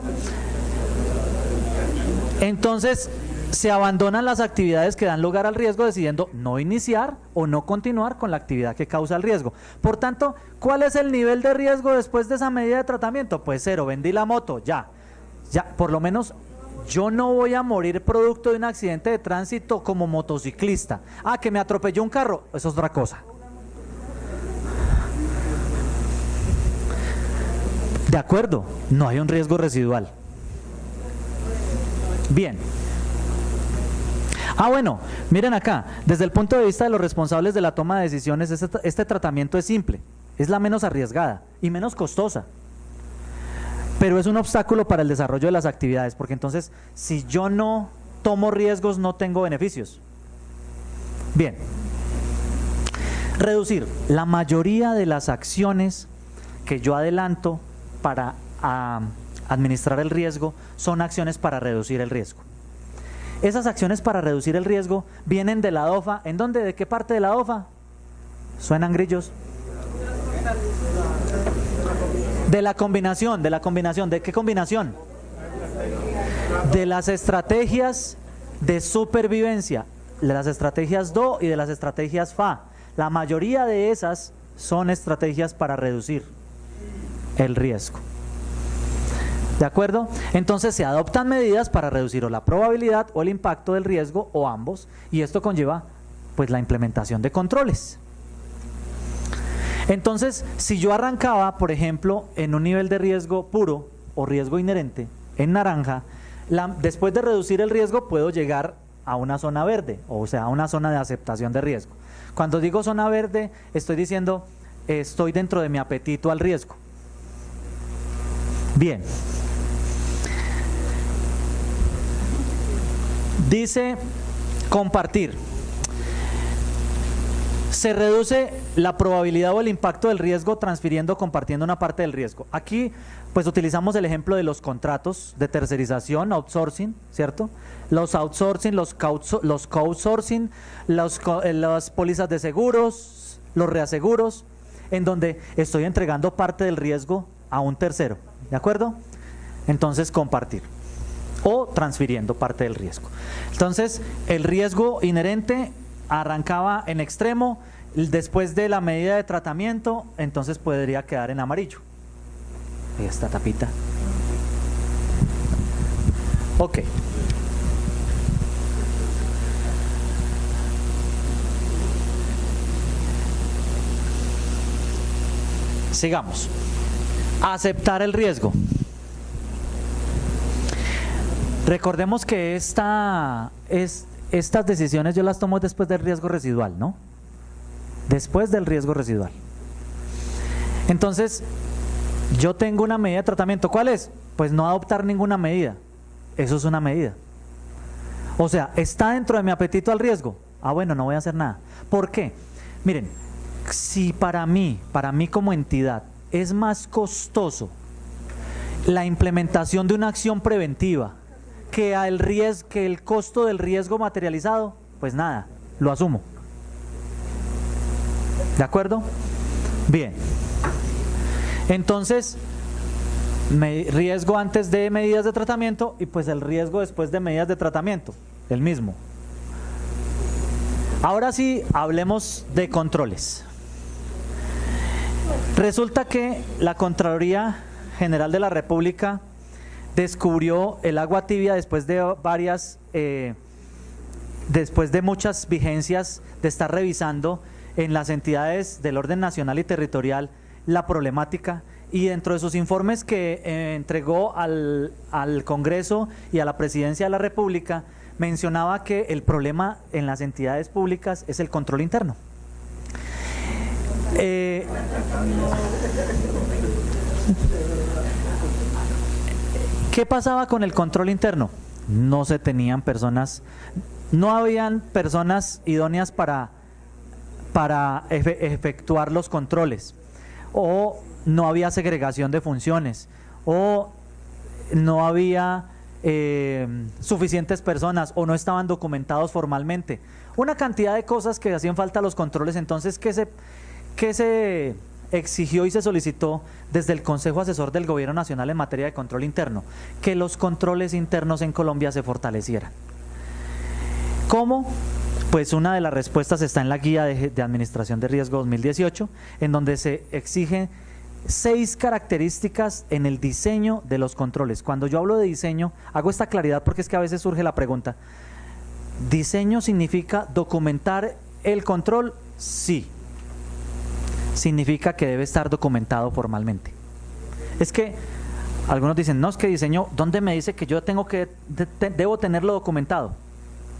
Entonces, se abandonan las actividades que dan lugar al riesgo, decidiendo no iniciar o no continuar con la actividad que causa el riesgo. Por tanto, ¿cuál es el nivel de riesgo después de esa medida de tratamiento? Pues cero, vendí la moto, ya, por lo menos yo no voy a morir producto de un accidente de tránsito como motociclista. Que me atropelló un carro, eso es otra cosa. De acuerdo, no hay un riesgo residual. Bien. Bueno, miren acá, desde el punto de vista de los responsables de la toma de decisiones, este tratamiento es simple, es la menos arriesgada y menos costosa. pero es un obstáculo para el desarrollo de las actividades, porque entonces si yo no tomo riesgos no tengo beneficios. Bien, reducir. La mayoría de las acciones que yo adelanto para administrar el riesgo son acciones para reducir el riesgo. Esas acciones para reducir el riesgo vienen de la DOFA. ¿En dónde? ¿De qué parte de la DOFA? ¿Suenan grillos? De la combinación. ¿De qué combinación? De las estrategias de supervivencia, de las estrategias DO y de las estrategias FA. La mayoría de esas son estrategias para reducir el riesgo. ¿De acuerdo? Entonces se adoptan medidas para reducir o la probabilidad o el impacto del riesgo o ambos, y esto conlleva pues la implementación de controles. Entonces, si yo arrancaba, por ejemplo, en un nivel de riesgo puro o riesgo inherente, en naranja, después de reducir el riesgo puedo llegar a una zona verde, o sea, a una zona de aceptación de riesgo. Cuando digo zona verde, estoy diciendo, estoy dentro de mi apetito al riesgo. Bien. Dice compartir. Se reduce la probabilidad o el impacto del riesgo transfiriendo o compartiendo una parte del riesgo. Aquí pues utilizamos el ejemplo de los contratos de tercerización, outsourcing, ¿cierto? Los outsourcing, los co-outsourcing, las pólizas de seguros, los reaseguros, en donde estoy entregando parte del riesgo a un tercero, ¿de acuerdo? Entonces compartir o transfiriendo parte del riesgo. Entonces el riesgo inherente arrancaba en extremo, después de la medida de tratamiento, entonces podría quedar en amarillo. Esta tapita. Ok. Sigamos. Aceptar el riesgo. Recordemos que estas decisiones yo las tomo después del riesgo residual, ¿no? Después del riesgo residual. Entonces, yo tengo una medida de tratamiento. ¿Cuál es? Pues no adoptar ninguna medida. Eso es una medida. O sea, ¿está dentro de mi apetito al riesgo? Ah, bueno, no voy a hacer nada. ¿Por qué? Miren, si para mí como entidad, es más costoso la implementación de una acción preventiva que el costo del riesgo materializado, pues nada, lo asumo. ¿De acuerdo? Bien. Entonces, riesgo antes de medidas de tratamiento y pues el riesgo después de medidas de tratamiento, el mismo. Ahora sí, hablemos de controles. Resulta que la Contraloría General de la República descubrió el agua tibia después de muchas vigencias de estar revisando en las entidades del orden nacional y territorial la problemática, y dentro de sus informes que entregó al Congreso y a la Presidencia de la República mencionaba que el problema en las entidades públicas es el control interno. ¿Qué pasaba con el control interno? No se tenían personas, no habían personas idóneas para efectuar los controles, o no había segregación de funciones, o no había suficientes personas, o no estaban documentados formalmente. Una cantidad de cosas que hacían falta a los controles. Entonces, ¿qué se exigió y se solicitó desde el Consejo Asesor del Gobierno Nacional en materia de control interno? Que los controles internos en Colombia se fortalecieran. ¿Cómo? Pues una de las respuestas está en la Guía de Administración de Riesgo 2018, en donde se exigen 6 características en el diseño de los controles. Cuando yo hablo de diseño, hago esta claridad porque es que a veces surge la pregunta: ¿diseño significa documentar el control? Sí. Significa que debe estar documentado formalmente. Es que algunos dicen, no, es que diseño, ¿dónde me dice que yo debo tenerlo documentado?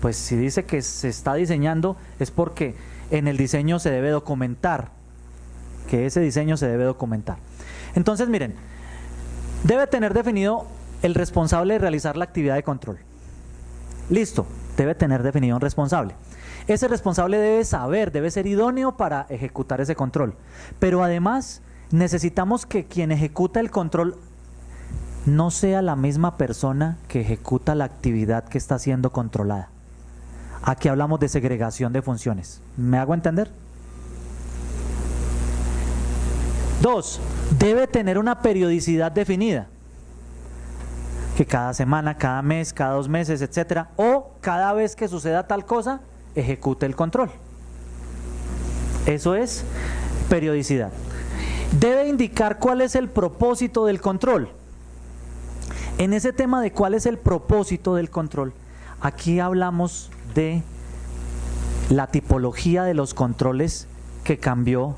Pues si dice que se está diseñando es porque en el diseño se debe documentar, que ese diseño se debe documentar. Entonces miren, Debe tener definido el responsable de realizar la actividad de control. Listo, debe tener definido un responsable. Ese responsable debe saber, debe ser idóneo para ejecutar ese control. Pero además necesitamos que quien ejecuta el control no sea la misma persona que ejecuta la actividad que está siendo controlada. Aquí hablamos de segregación de funciones. ¿Me hago entender? 2. Debe tener una periodicidad definida. Que cada semana, cada mes, cada 2 meses, etcétera, o cada vez que suceda tal cosa, ejecute el control. Eso es periodicidad. Debe indicar cuál es el propósito del control. En ese tema de cuál es el propósito del control, aquí hablamos de la tipología de los controles que cambió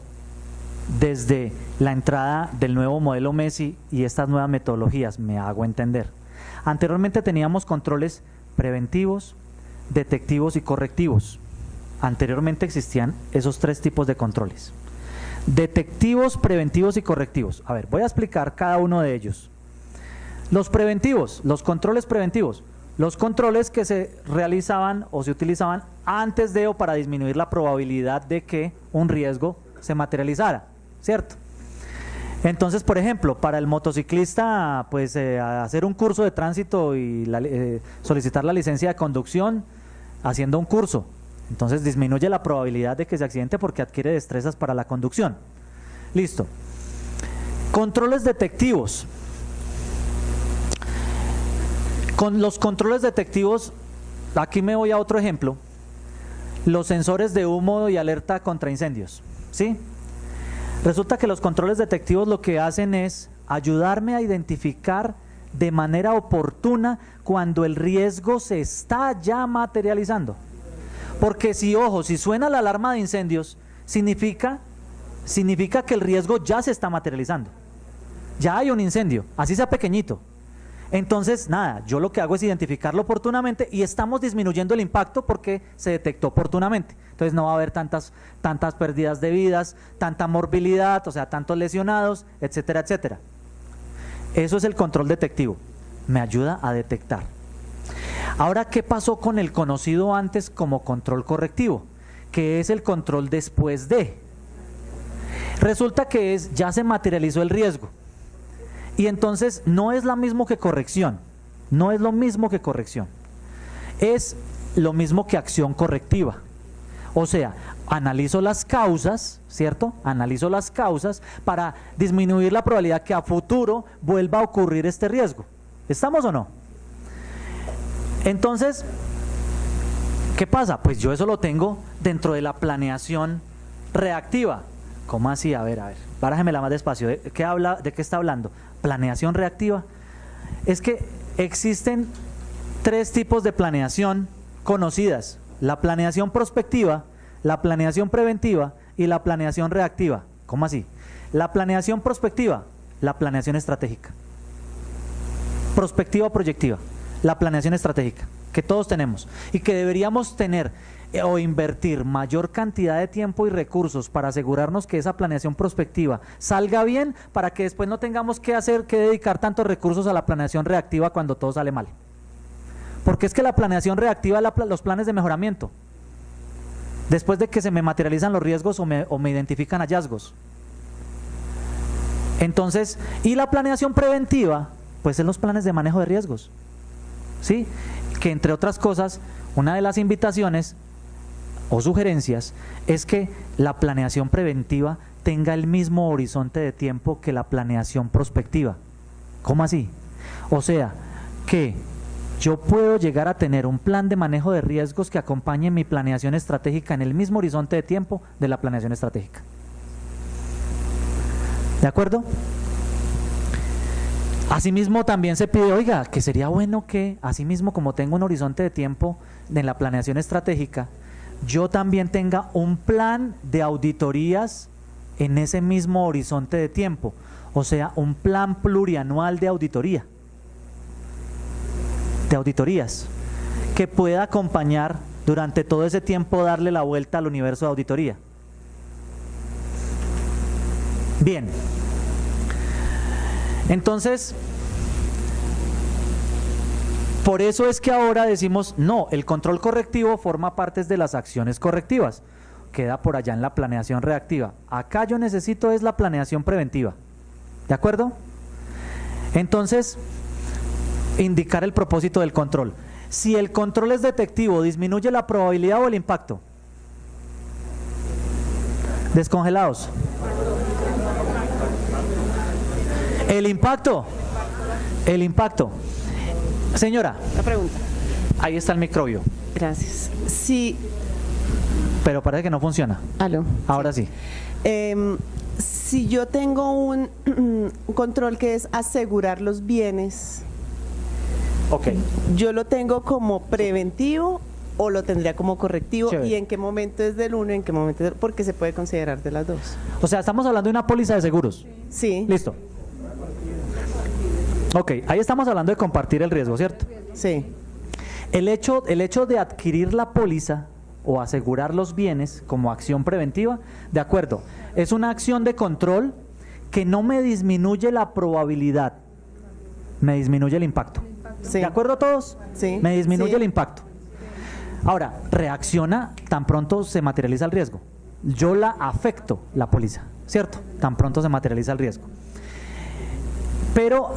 desde la entrada del nuevo modelo Messi y estas nuevas metodologías. Me hago entender. Anteriormente teníamos controles preventivos, detectivos y correctivos. Anteriormente existían esos 3 tipos de controles: detectivos, preventivos y correctivos. A ver, voy a explicar cada uno de ellos. Los preventivos, los controles preventivos, los controles que se realizaban o se utilizaban antes de o para disminuir la probabilidad de que un riesgo se materializara, ¿cierto? Entonces, por ejemplo, para el motociclista, pues hacer un curso de tránsito y solicitar la licencia de conducción haciendo un curso. Entonces disminuye la probabilidad de que se accidente porque adquiere destrezas para la conducción. Listo. Controles detectivos. Con los controles detectivos, aquí me voy a otro ejemplo. Los sensores de humo y alerta contra incendios, ¿sí? Resulta que los controles detectivos lo que hacen es ayudarme a identificar de manera oportuna cuando el riesgo se está ya materializando. Porque si suena la alarma de incendios, significa que el riesgo ya se está materializando. Ya hay un incendio, así sea pequeñito. Entonces, nada, yo lo que hago es identificarlo oportunamente y estamos disminuyendo el impacto porque se detectó oportunamente. Entonces no va a haber tantas pérdidas de vidas, tanta morbilidad, o sea, tantos lesionados, etcétera, etcétera. Eso es el control detectivo, me ayuda a detectar. Ahora, ¿qué pasó con el conocido antes como control correctivo? Que es el control después de. Resulta que ya se materializó el riesgo. Y entonces no es lo mismo que corrección, no es lo mismo que corrección, es lo mismo que acción correctiva. O sea, analizo las causas, ¿cierto? Analizo las causas para disminuir la probabilidad que a futuro vuelva a ocurrir este riesgo. ¿Estamos o no? Entonces, ¿qué pasa? Pues yo eso lo tengo dentro de la planeación reactiva. ¿Cómo así? A ver, bájamela más despacio. ¿De qué está hablando? Planeación reactiva. Es que existen 3 tipos de planeación conocidas: la planeación prospectiva, la planeación preventiva y la planeación reactiva. ¿Cómo así? La planeación prospectiva, la planeación estratégica. Prospectiva o proyectiva, la planeación estratégica, que todos tenemos y que deberíamos tener o invertir mayor cantidad de tiempo y recursos para asegurarnos que esa planeación prospectiva salga bien, para que después no tengamos que dedicar tantos recursos a la planeación reactiva cuando todo sale mal. Porque es que la planeación reactiva es los planes de mejoramiento, después de que se me materializan los riesgos o me identifican hallazgos. Entonces, y la planeación preventiva, pues es los planes de manejo de riesgos, ¿sí? Que entre otras cosas, una de las invitaciones o sugerencias es que la planeación preventiva tenga el mismo horizonte de tiempo que la planeación prospectiva. ¿Cómo así? O sea, que yo puedo llegar a tener un plan de manejo de riesgos que acompañe mi planeación estratégica en el mismo horizonte de tiempo de la planeación estratégica. ¿De acuerdo? Asimismo también se pide, oiga, que sería bueno que, asimismo como tengo un horizonte de tiempo en la planeación estratégica, yo también tenga un plan de auditorías en ese mismo horizonte de tiempo, o sea, un plan plurianual de auditorías, que pueda acompañar durante todo ese tiempo, darle la vuelta al universo de auditoría. Bien, entonces Por eso es que ahora decimos, no, el control correctivo forma parte de las acciones correctivas. Queda por allá en la planeación reactiva. Acá yo necesito es la planeación preventiva. ¿De acuerdo? Entonces, indicar el propósito del control. Si el control es detectivo, ¿disminuye la probabilidad o el impacto? Descongelados. El impacto. El impacto. Señora. La pregunta. Ahí está el microbio. Gracias. Sí. Pero parece que no funciona. Aló. Ahora sí. Si yo tengo un control que es asegurar los bienes, Ok. ¿yo lo tengo como preventivo o lo tendría como correctivo? Chévere. ¿Y en qué momento es del uno y en qué momento es del...? Porque se puede considerar de las dos. O sea, estamos hablando de una póliza de seguros. Sí. Listo. Ok, ahí estamos hablando de compartir el riesgo, ¿cierto? Sí. El hecho de adquirir la póliza o asegurar los bienes como acción preventiva, de acuerdo, es una acción de control que no me disminuye la probabilidad, me disminuye el impacto. Sí. ¿De acuerdo todos? Sí. Me disminuye Sí. el impacto. Ahora, reacciona tan pronto se materializa el riesgo. Yo la afecto, la póliza, ¿cierto? Tan pronto se materializa el riesgo. Pero,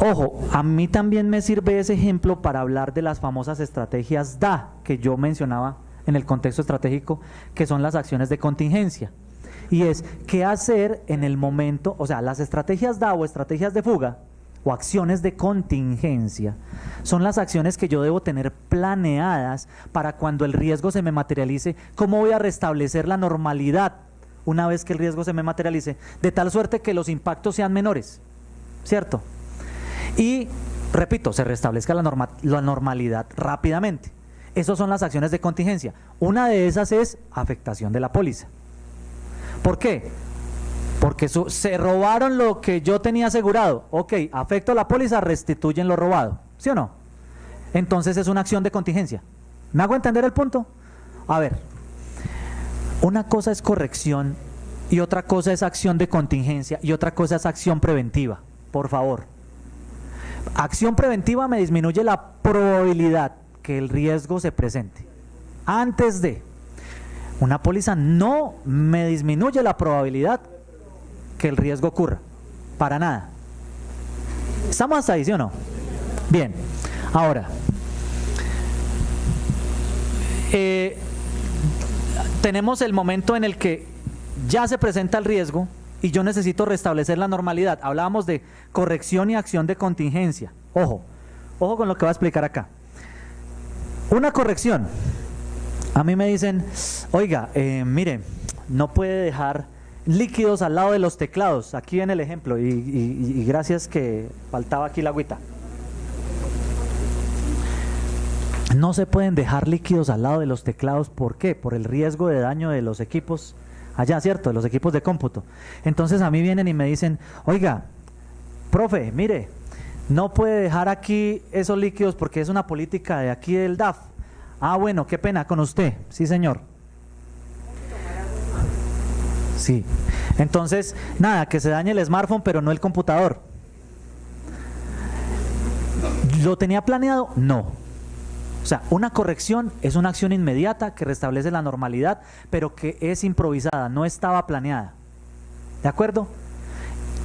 ojo, a mí también me sirve ese ejemplo para hablar de las famosas estrategias DA que yo mencionaba en el contexto estratégico, que son las acciones de contingencia. Y es, ¿qué hacer en el momento? O sea, las estrategias DA o estrategias de fuga o acciones de contingencia son las acciones que yo debo tener planeadas para cuando el riesgo se me materialice. ¿Cómo voy a restablecer la normalidad una vez que el riesgo se me materialice? De tal suerte que los impactos sean menores, ¿cierto? Y, repito, se restablezca la normalidad rápidamente. Esas son las acciones de contingencia. Una de esas es afectación de la póliza. ¿Por qué? Porque se robaron lo que yo tenía asegurado. Ok, afecto a la póliza, restituyen lo robado. ¿Sí o no? Entonces es una acción de contingencia. ¿Me hago entender el punto? A ver, una cosa es corrección y otra cosa es acción de contingencia y otra cosa es acción preventiva. Por favor. Acción preventiva me disminuye la probabilidad que el riesgo se presente. Antes de. Una póliza no me disminuye la probabilidad que el riesgo ocurra. Para nada. ¿Estamos hasta ahí, sí o no? Bien. Ahora, tenemos el momento en el que ya se presenta el riesgo y yo necesito restablecer la normalidad. Hablábamos de corrección y acción de contingencia. Ojo, ojo con lo que voy a explicar acá. Una corrección. A mí me dicen, oiga, mire, no puede dejar líquidos al lado de los teclados. Aquí viene el ejemplo y gracias que faltaba aquí la agüita. No se pueden dejar líquidos al lado de los teclados. ¿Por qué? Por el riesgo de daño de los equipos allá, ¿cierto? De los equipos de cómputo. Entonces a mí vienen y me dicen, oiga, profe, mire, no puede dejar aquí esos líquidos porque es una política de aquí del DAF. Ah, bueno, qué pena con usted. Sí, señor. Sí. Entonces, nada, que se dañe el smartphone, pero no el computador. ¿Lo tenía planeado? No. O sea, una corrección es una acción inmediata que restablece la normalidad, pero que es improvisada, no estaba planeada. ¿De acuerdo?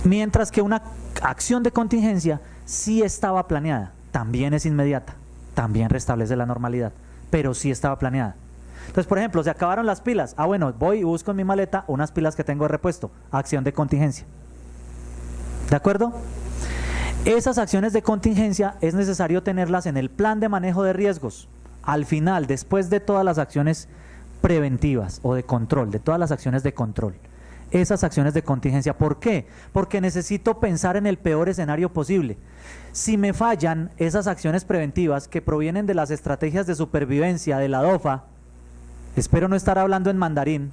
Mientras que una acción de contingencia sí estaba planeada, también es inmediata, también restablece la normalidad, pero sí estaba planeada. Entonces, por ejemplo, se acabaron las pilas. Ah, bueno, voy y busco en mi maleta unas pilas que tengo de repuesto. Acción de contingencia. ¿De acuerdo? Esas acciones de contingencia es necesario tenerlas en el plan de manejo de riesgos. Al final, después de todas las acciones preventivas o de control, de todas las acciones de control. Esas acciones de contingencia. ¿Por qué? Porque necesito pensar en el peor escenario posible. Si me fallan esas acciones preventivas que provienen de las estrategias de supervivencia de la DOFA, espero no estar hablando en mandarín,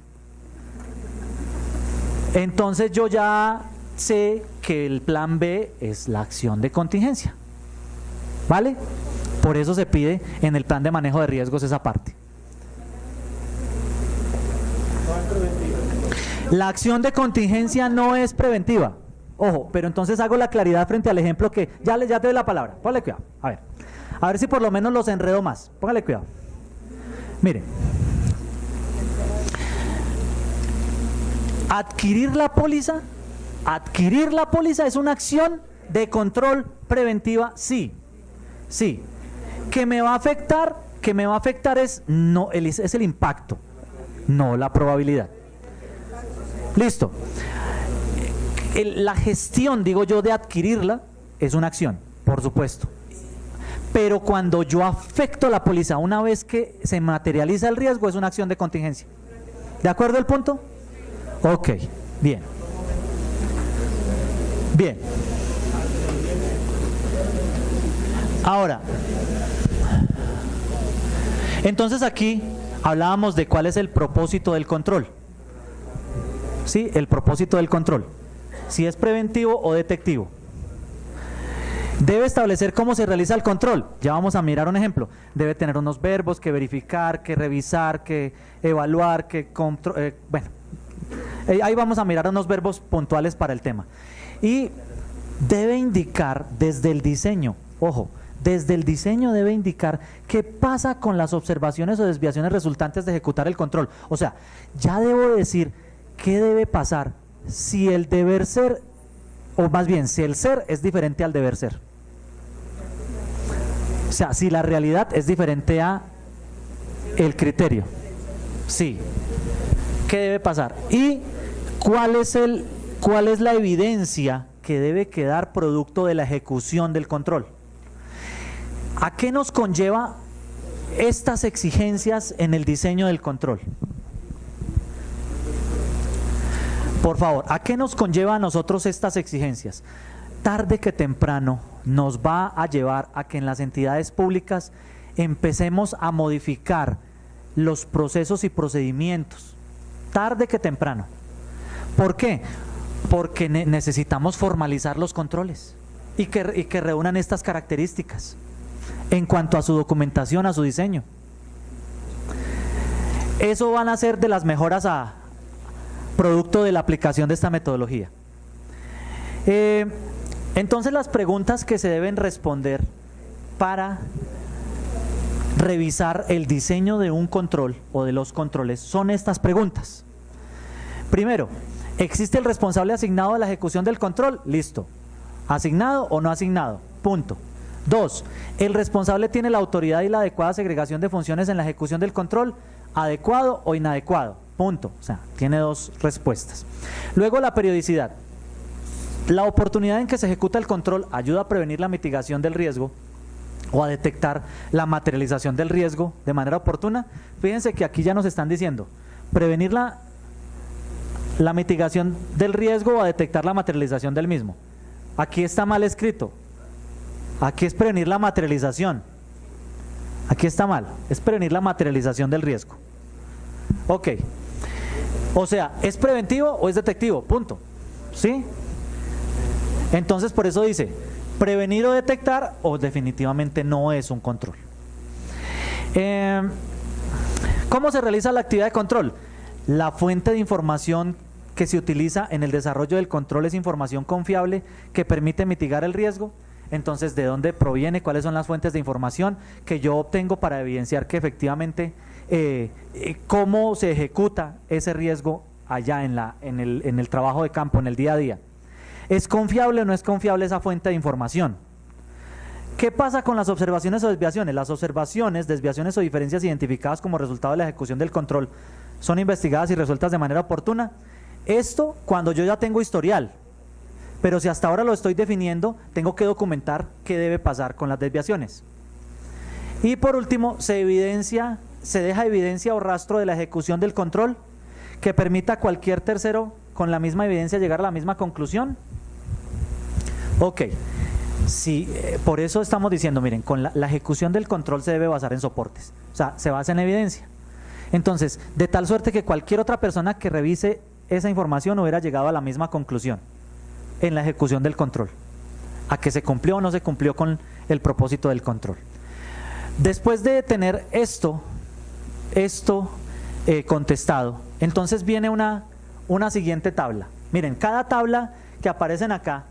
entonces yo ya sé que el plan B es la acción de contingencia. ¿Vale? Por eso se pide en el plan de manejo de riesgos esa parte. La acción de contingencia no es preventiva. Ojo, pero entonces hago la claridad frente al ejemplo que ya te doy la palabra. Ponle cuidado. A ver. A ver si por lo menos los enredo más. Póngale cuidado. Mire. Adquirir la póliza es una acción de control preventiva, sí. Sí. ¿Que me va a afectar? Es el impacto, no la probabilidad. Listo. La gestión, digo yo, de adquirirla es una acción, por supuesto. Pero cuando yo afecto la póliza, una vez que se materializa el riesgo, es una acción de contingencia. ¿De acuerdo el punto? Ok, bien. Bien. Ahora, entonces aquí hablábamos de cuál es el propósito del control. ¿Sí? El propósito del control. Si es preventivo o detectivo. Debe establecer cómo se realiza el control. Ya vamos a mirar un ejemplo. Debe tener unos verbos que verificar, que revisar, que evaluar, que ahí vamos a mirar unos verbos puntuales para el tema. Y debe indicar desde el diseño, ojo, desde el diseño debe indicar qué pasa con las observaciones o desviaciones resultantes de ejecutar el control. O sea, ya debo decir qué debe pasar si el deber ser, o más bien, si el ser es diferente al deber ser. O sea, si la realidad es diferente a el criterio. Sí. ¿Qué debe pasar? Y cuál es la evidencia que debe quedar producto de la ejecución del control. ¿A qué nos conlleva estas exigencias en el diseño del control? Por favor, ¿a qué nos conlleva a nosotros estas exigencias? Tarde que temprano nos va a llevar a que en las entidades públicas empecemos a modificar los procesos y procedimientos. Tarde que temprano. ¿Por qué? Porque necesitamos formalizar los controles y que reúnan estas características en cuanto a su documentación, a su diseño. Eso van a ser de las mejoras a producto de la aplicación de esta metodología. Entonces las preguntas que se deben responder para revisar el diseño de un control o de los controles son estas preguntas. Primero, ¿existe el responsable asignado de la ejecución del control? Listo. ¿Asignado o no asignado? Punto. 2. ¿El responsable tiene la autoridad y la adecuada segregación de funciones en la ejecución del control? ¿Adecuado o inadecuado? Punto. O sea, tiene dos respuestas. Luego, la periodicidad. La oportunidad en que se ejecuta el control ayuda a prevenir la mitigación del riesgo o a detectar la materialización del riesgo de manera oportuna. Fíjense que aquí ya nos están diciendo prevenir la mitigación del riesgo o a detectar la materialización del mismo. Aquí está mal escrito. Aquí es prevenir la materialización. Aquí está mal. Es prevenir la materialización del riesgo. Ok. O sea, ¿es preventivo o es detectivo? Punto. ¿Sí? Entonces, por eso dice, prevenir o detectar, o definitivamente no es un control. ¿Cómo se realiza la actividad de control? La fuente de información que se utiliza en el desarrollo del control es información confiable que permite mitigar el riesgo. Entonces, ¿de dónde proviene? ¿Cuáles son las fuentes de información que yo obtengo para evidenciar que efectivamente cómo se ejecuta ese riesgo allá en el trabajo de campo, en el día a día? ¿Es confiable o no es confiable esa fuente de información? ¿Qué pasa con las observaciones o desviaciones? Las observaciones, desviaciones o diferencias identificadas como resultado de la ejecución del control son investigadas y resueltas de manera oportuna. Esto cuando yo ya tengo historial. Pero si hasta ahora lo estoy definiendo, tengo que documentar qué debe pasar con las desviaciones. Y por último, se deja evidencia o rastro de la ejecución del control que permita a cualquier tercero con la misma evidencia llegar a la misma conclusión. Ok, sí, por eso estamos diciendo, miren, con la ejecución del control se debe basar en soportes, o sea, se basa en evidencia. Entonces, de tal suerte que cualquier otra persona que revise esa información hubiera llegado a la misma conclusión en la ejecución del control, a que se cumplió o no se cumplió con el propósito del control. Después de tener esto contestado, entonces viene una siguiente tabla. Miren, cada tabla que aparecen acá,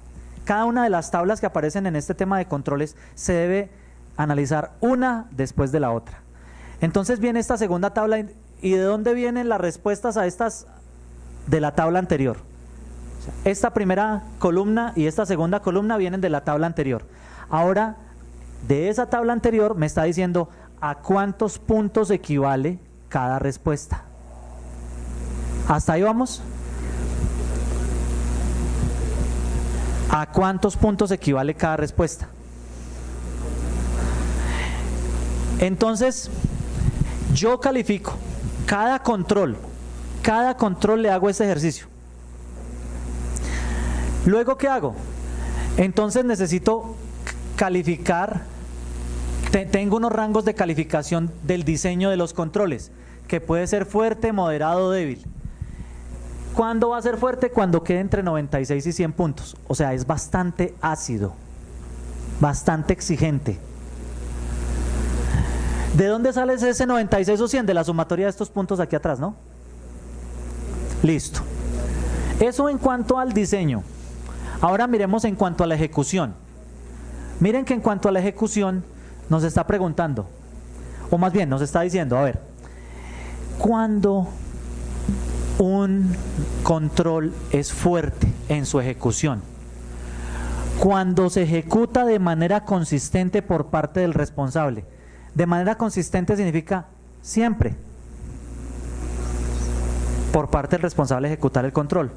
cada una de las tablas que aparecen en este tema de controles se debe analizar una después de la otra. Entonces viene esta segunda tabla, ¿y de dónde vienen las respuestas a estas de la tabla anterior? O sea, esta primera columna y esta segunda columna vienen de la tabla anterior. Ahora, de esa tabla anterior me está diciendo a cuántos puntos equivale cada respuesta. ¿Hasta ahí vamos? ¿A cuántos puntos equivale cada respuesta? Entonces, yo califico cada control le hago este ejercicio. Luego, ¿qué hago? Entonces necesito calificar, tengo unos rangos de calificación del diseño de los controles, que puede ser fuerte, moderado o débil. ¿Cuándo va a ser fuerte? Cuando quede entre 96 y 100 puntos. O sea, es bastante ácido, bastante exigente. ¿De dónde sale ese 96 o 100? De la sumatoria de estos puntos aquí atrás, ¿no? Listo. Eso en cuanto al diseño. Ahora miremos en cuanto a la ejecución. Miren que en cuanto a la ejecución nos está preguntando, o más bien nos está diciendo, a ver, ¿cuándo un control es fuerte en su ejecución? Cuando se ejecuta de manera consistente por parte del responsable. De manera consistente significa siempre por parte del responsable ejecutar el control.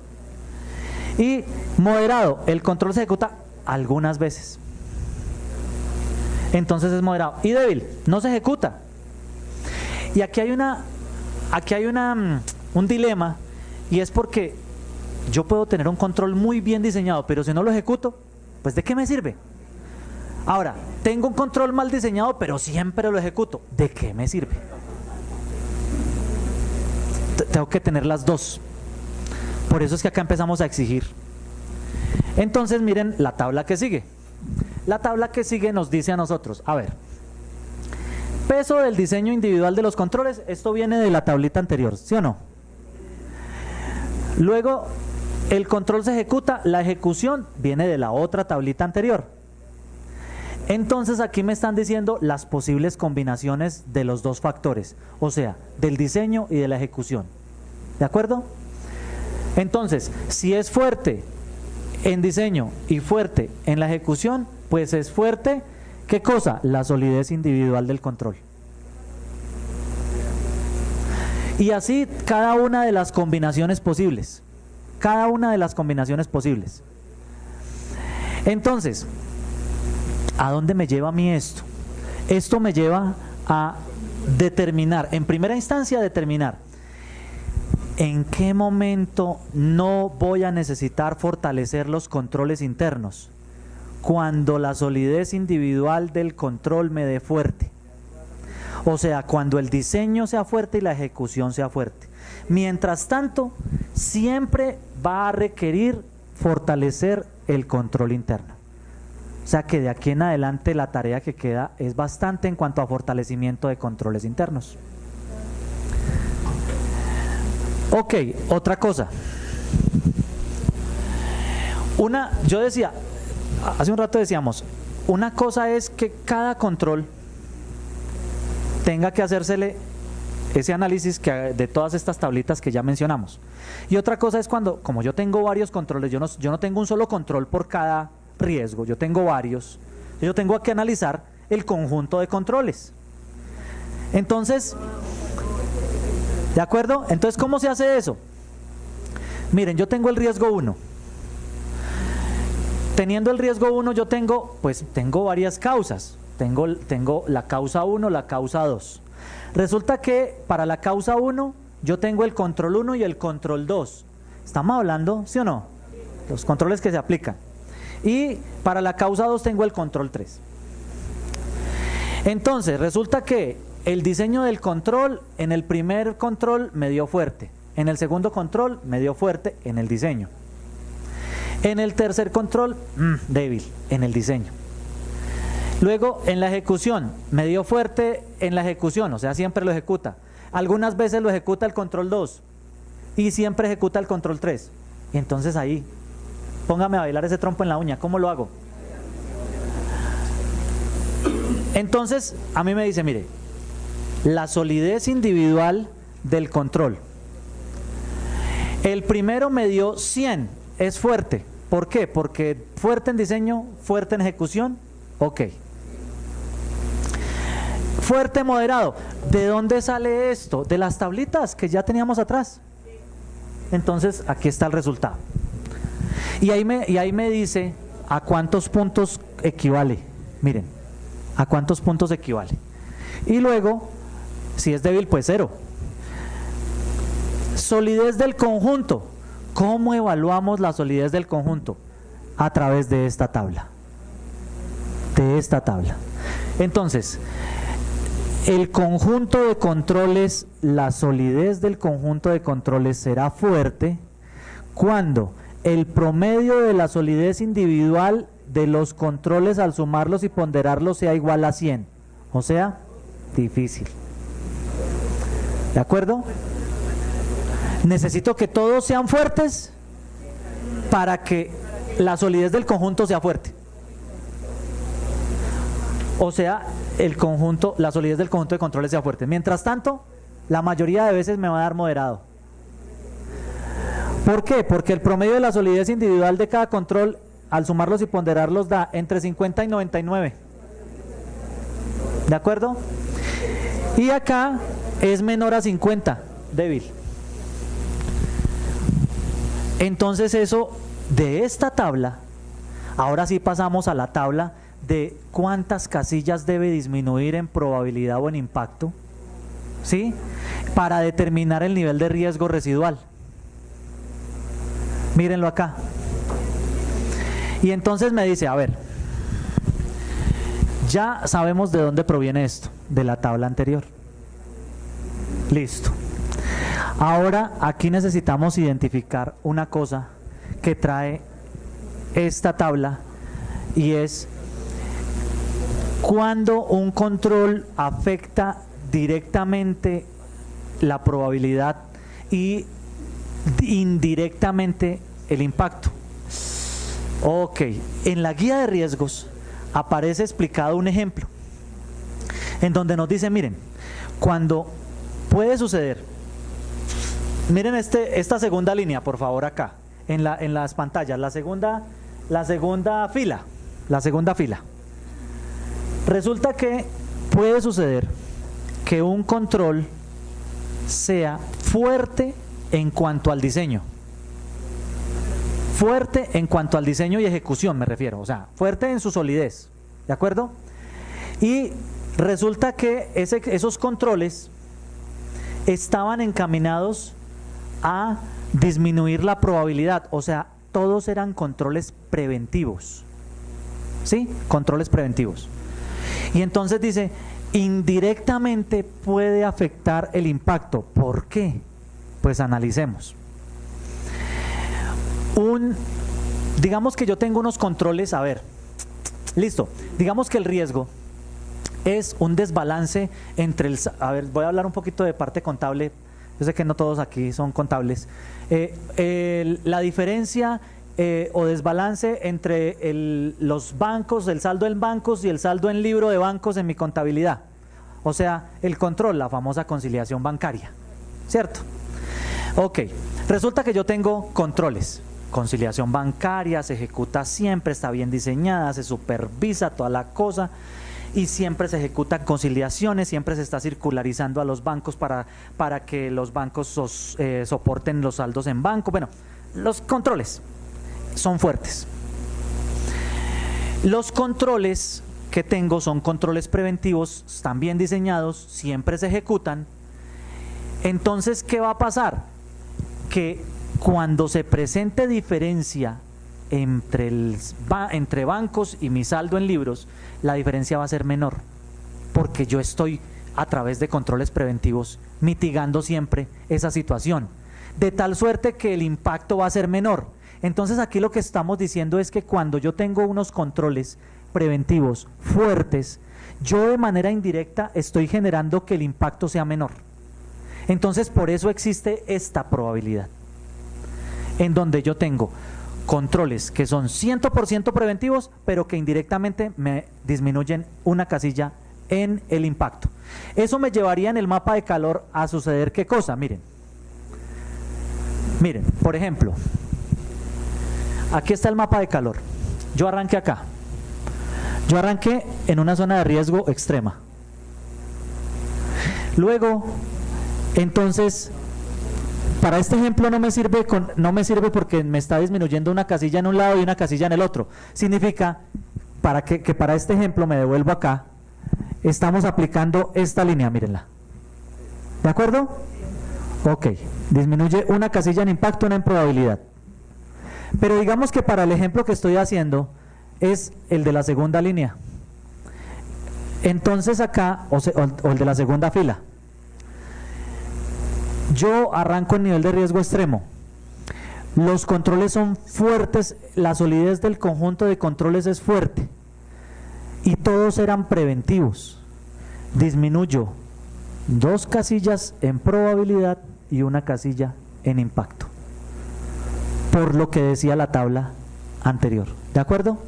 Y moderado, el control se ejecuta algunas veces. Entonces es moderado. Y débil, no se ejecuta. Y aquí hay un dilema, y es porque yo puedo tener un control muy bien diseñado, pero si no lo ejecuto, pues ¿de qué me sirve? Ahora, tengo un control mal diseñado, pero siempre lo ejecuto. ¿De qué me sirve? Tengo que tener las dos. Por eso es que acá empezamos a exigir. Entonces miren la tabla que sigue. La tabla que sigue nos dice a nosotros, a ver, peso del diseño individual de los controles, esto viene de la tablita anterior, ¿sí o no? Luego, el control se ejecuta, la ejecución viene de la otra tablita anterior. Entonces aquí me están diciendo las posibles combinaciones de los dos factores, o sea, del diseño y de la ejecución. ¿De acuerdo? Entonces, si es fuerte en diseño y fuerte en la ejecución, pues es fuerte, ¿qué cosa? La solidez individual del control. Y así cada una de las combinaciones posibles. Cada una de las combinaciones posibles. Entonces, ¿a dónde me lleva a mí esto? Esto me lleva a determinar, en primera instancia determinar en qué momento no voy a necesitar fortalecer los controles internos. Cuando la solidez individual del control me dé fuerte. O sea, cuando el diseño sea fuerte y la ejecución sea fuerte. Mientras tanto, siempre va a requerir fortalecer el control interno. O sea que de aquí en adelante la tarea que queda es bastante en cuanto a fortalecimiento de controles internos. Ok, otra cosa. Yo decía, hace un rato decíamos, una cosa es que cada control tenga que hacérsele ese análisis de todas estas tablitas que ya mencionamos. Y otra cosa es cuando, como yo tengo varios controles, yo no tengo un solo control por cada riesgo, yo tengo varios, yo tengo que analizar el conjunto de controles. Entonces, ¿de acuerdo? Entonces, ¿cómo se hace eso? Miren, yo tengo el riesgo 1. Teniendo el riesgo 1, yo tengo varias causas. Tengo la causa 1, la causa 2. Resulta que para la causa 1, yo tengo el control 1 y el control 2. ¿Estamos hablando, sí o no? Los controles que se aplican. Y para la causa 2 tengo el control 3. Entonces, resulta que el diseño del control, en el primer control me dio fuerte, en el segundo control me dio fuerte en el diseño. En el tercer control, débil en el diseño. Luego, en la ejecución, me dio fuerte en la ejecución, o sea, siempre lo ejecuta. Algunas veces lo ejecuta el control 2 y siempre ejecuta el control 3. Y entonces ahí, póngame a bailar ese trompo en la uña, ¿cómo lo hago? Entonces, a mí me dice, mire, la solidez individual del control. El primero me dio 100, es fuerte. ¿Por qué? Porque fuerte en diseño, fuerte en ejecución, ok. Fuerte moderado, ¿de dónde sale esto? De las tablitas que ya teníamos atrás. Entonces, aquí está el resultado. Y ahí me dice a cuántos puntos equivale. Miren, a cuántos puntos equivale. Y luego, si es débil, pues 0. Solidez del conjunto. ¿Cómo evaluamos la solidez del conjunto? A través de esta tabla. De esta tabla. Entonces, el conjunto de controles, la solidez del conjunto de controles será fuerte cuando el promedio de la solidez individual de los controles al sumarlos y ponderarlos sea igual a 100. O sea, difícil. ¿De acuerdo? Necesito que todos sean fuertes para que la solidez del conjunto sea fuerte. O sea, el conjunto, la solidez del conjunto de controles sea fuerte. Mientras tanto, la mayoría de veces me va a dar moderado. ¿Por qué? Porque el promedio de la solidez individual de cada control, al sumarlos y ponderarlos, da entre 50 y 99. ¿De acuerdo? Y acá es menor a 50, débil. Entonces eso, de esta tabla, ahora sí pasamos a la tabla de cuántas casillas debe disminuir en probabilidad o en impacto, ¿sí? Para determinar el nivel de riesgo residual. Mírenlo acá. Y entonces me dice, a ver, ya sabemos de dónde proviene esto, de la tabla anterior. Listo. Ahora aquí necesitamos identificar una cosa que trae esta tabla, y es cuando un control afecta directamente la probabilidad y indirectamente el impacto. Ok, en la guía de riesgos aparece explicado un ejemplo en donde nos dice, miren, cuando puede suceder, miren esta segunda línea, por favor, acá en las pantallas, la segunda fila. Resulta que puede suceder que un control sea fuerte en cuanto al diseño. Fuerte en cuanto al diseño y ejecución me refiero, o sea, fuerte en su solidez, ¿de acuerdo? Y resulta que esos controles estaban encaminados a disminuir la probabilidad, o sea, todos eran controles preventivos, ¿sí? Controles preventivos. Y entonces dice, indirectamente puede afectar el impacto. ¿Por qué? Pues analicemos. Digamos que yo tengo unos controles, a ver, listo, digamos que el riesgo es un desbalance entre a ver, voy a hablar un poquito de parte contable, yo sé que no todos aquí son contables, la diferencia o desbalance entre los bancos, el saldo en bancos y el saldo en libro de bancos en mi contabilidad, o sea, el control, la famosa conciliación bancaria, ¿cierto? Ok, resulta que yo tengo controles. Conciliación bancaria, se ejecuta siempre, está bien diseñada, se supervisa toda la cosa y siempre se ejecutan conciliaciones, siempre se está circularizando a los bancos para que los bancos soporten los saldos en banco. Bueno, los controles son fuertes. Los controles que tengo son controles preventivos, están bien diseñados, siempre se ejecutan. Entonces, ¿qué va a pasar? Que cuando se presente diferencia entre bancos y mi saldo en libros, la diferencia va a ser menor, porque yo estoy a través de controles preventivos mitigando siempre esa situación, de tal suerte que el impacto va a ser menor. Entonces aquí lo que estamos diciendo es que cuando yo tengo unos controles preventivos fuertes, yo de manera indirecta estoy generando que el impacto sea menor. Entonces por eso existe esta probabilidad, en donde yo tengo controles que son 100% preventivos, pero que indirectamente me disminuyen una casilla en el impacto. Eso me llevaría en el mapa de calor a suceder ¿qué cosa? Miren, por ejemplo, aquí está el mapa de calor. Yo arranqué acá. Yo arranqué en una zona de riesgo extrema. Luego, entonces, para este ejemplo no me sirve porque me está disminuyendo una casilla en un lado y una casilla en el otro. Significa que para este ejemplo me devuelvo acá. Estamos aplicando esta línea, mírenla. ¿De acuerdo? Ok, disminuye una casilla en impacto, una en probabilidad. Pero digamos que para el ejemplo que estoy haciendo es el de la segunda línea. Entonces acá, o el de la segunda fila, yo arranco en nivel de riesgo extremo. Los controles son fuertes, la solidez del conjunto de controles es fuerte. Y todos eran preventivos. Disminuyo 2 casillas en probabilidad y una casilla en impacto, por lo que decía la tabla anterior, ¿de acuerdo?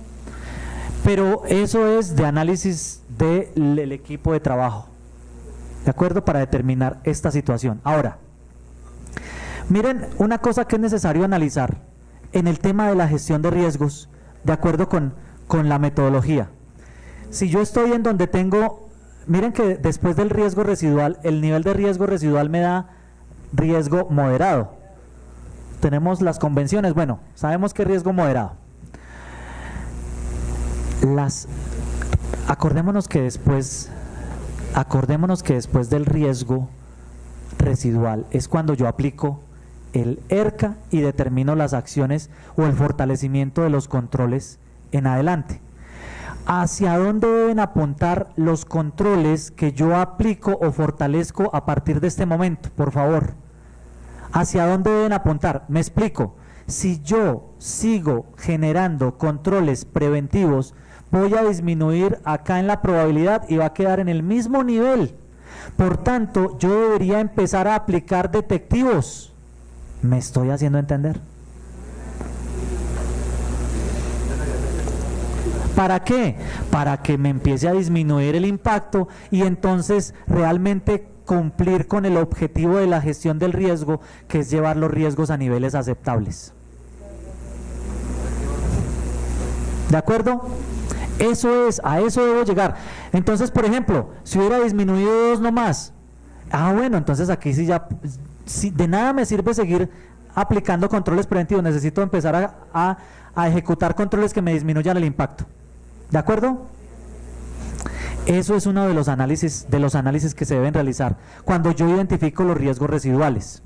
Pero eso es de análisis del equipo de trabajo, ¿de acuerdo? Para determinar esta situación. Ahora, miren una cosa que es necesario analizar en el tema de la gestión de riesgos, de acuerdo con la metodología. Si yo estoy en donde tengo, miren que después del riesgo residual, el nivel de riesgo residual me da riesgo moderado. Tenemos las convenciones, bueno, sabemos que es riesgo moderado. Acordémonos que después del riesgo residual es cuando yo aplico el ERCA y determino las acciones o el fortalecimiento de los controles en adelante. ¿Hacia dónde deben apuntar los controles que yo aplico o fortalezco a partir de este momento? Por favor, ¿hacia dónde deben apuntar? Me explico. Si yo sigo generando controles preventivos, voy a disminuir acá en la probabilidad y va a quedar en el mismo nivel. Por tanto, yo debería empezar a aplicar detectivos. ¿Me estoy haciendo entender? ¿Para qué? Para que me empiece a disminuir el impacto y entonces realmente cumplir con el objetivo de la gestión del riesgo, que es llevar los riesgos a niveles aceptables. ¿De acuerdo? Eso es, a eso debo llegar. Entonces, por ejemplo, si hubiera disminuido 2 nomás, bueno, entonces aquí sí ya, de nada me sirve seguir aplicando controles preventivos, necesito empezar a ejecutar controles que me disminuyan el impacto. ¿De acuerdo? Eso es uno de los análisis que se deben realizar cuando yo identifico los riesgos residuales.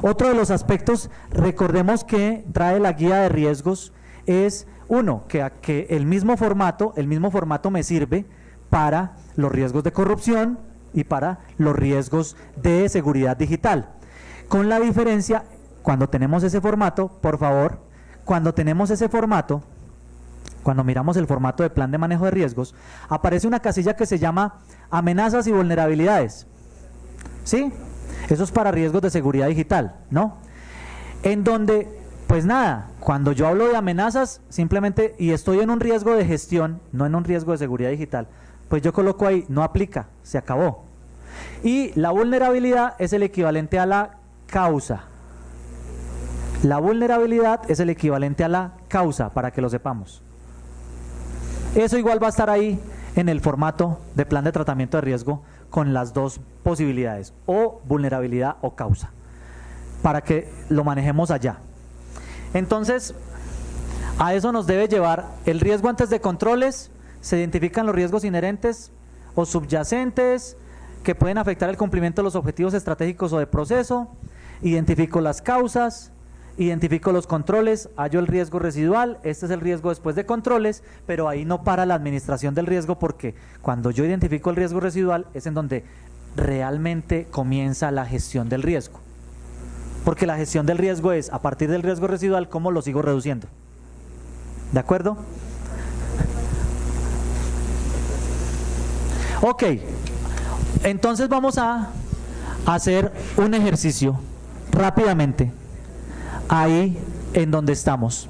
Otro de los aspectos, recordemos que trae la guía de riesgos, es uno, que el mismo formato me sirve para los riesgos de corrupción y para los riesgos de seguridad digital. Con la diferencia, cuando tenemos ese formato, por favor, cuando miramos el formato de plan de manejo de riesgos, aparece una casilla que se llama amenazas y vulnerabilidades. ¿Sí? Eso es para riesgos de seguridad digital, ¿no? En donde, pues nada, cuando yo hablo de amenazas, simplemente, y estoy en un riesgo de gestión, no en un riesgo de seguridad digital, pues yo coloco ahí, no aplica, se acabó. Y la vulnerabilidad es el equivalente a la causa. La vulnerabilidad es el equivalente a la causa, para que lo sepamos. Eso igual va a estar ahí en el formato de plan de tratamiento de riesgo con las dos posibilidades, o vulnerabilidad o causa, para que lo manejemos allá. Entonces, a eso nos debe llevar el riesgo antes de controles. Se identifican los riesgos inherentes o subyacentes que pueden afectar el cumplimiento de los objetivos estratégicos o de proceso. Identifico las causas, identifico los controles, hallo el riesgo residual, este es el riesgo después de controles, pero ahí no para la administración del riesgo, porque cuando yo identifico el riesgo residual es en donde realmente comienza la gestión del riesgo. Porque la gestión del riesgo es, a partir del riesgo residual, ¿cómo lo sigo reduciendo? ¿De acuerdo? Ok, entonces vamos a hacer un ejercicio rápidamente ahí en donde estamos.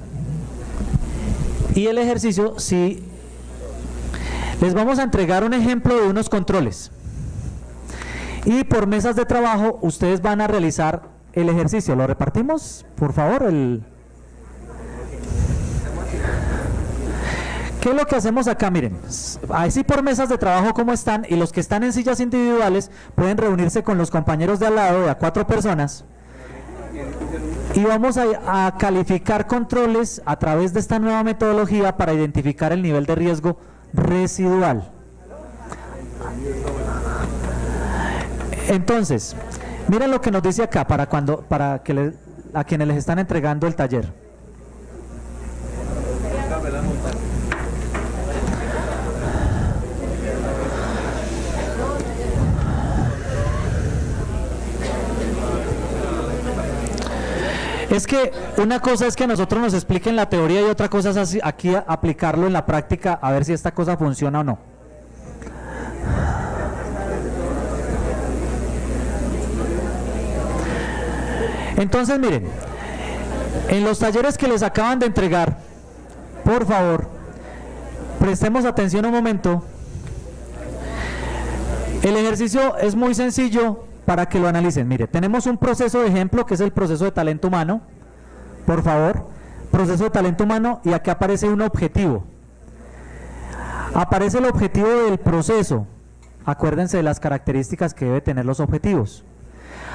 Y el ejercicio, sí, Les vamos a entregar un ejemplo de unos controles. Y por mesas de trabajo ustedes van a realizar el ejercicio. ¿Lo repartimos? Por favor. ¿Qué es lo que hacemos acá? Miren, así por mesas de trabajo como están, y los que están en sillas individuales pueden reunirse con los compañeros de al lado, de a 4 personas, y vamos a calificar controles a través de esta nueva metodología para identificar el nivel de riesgo residual. Entonces, miren lo que nos dice acá para que a quienes les están entregando el taller. Es que una cosa es que nosotros nos expliquen la teoría y otra cosa es así, aquí aplicarlo en la práctica a ver si esta cosa funciona o no. Entonces miren, en los talleres que les acaban de entregar, por favor, prestemos atención un momento. El ejercicio es muy sencillo para que lo analicen. Mire, tenemos un proceso de ejemplo que es el proceso de talento humano. Por favor, proceso de talento humano, y aquí aparece un objetivo. Aparece el objetivo del proceso. Acuérdense de las características que debe tener los objetivos.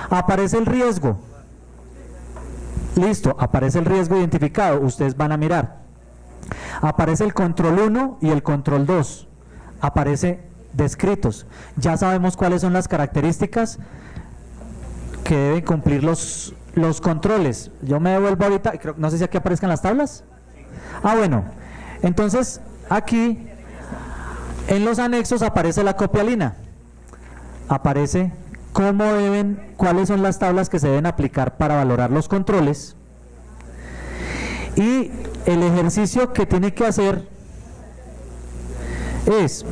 Aparece el riesgo. Listo, aparece el riesgo identificado, ustedes van a mirar. Aparece el control 1 y el control 2. Aparece descritos. Ya sabemos cuáles son las características que deben cumplir los controles. Yo me devuelvo ahorita, no sé si aquí aparezcan las tablas. Ah, bueno, entonces aquí en los anexos aparece la copialina. Aparece cuáles son las tablas que se deben aplicar para valorar los controles, y el ejercicio que tiene que hacer es,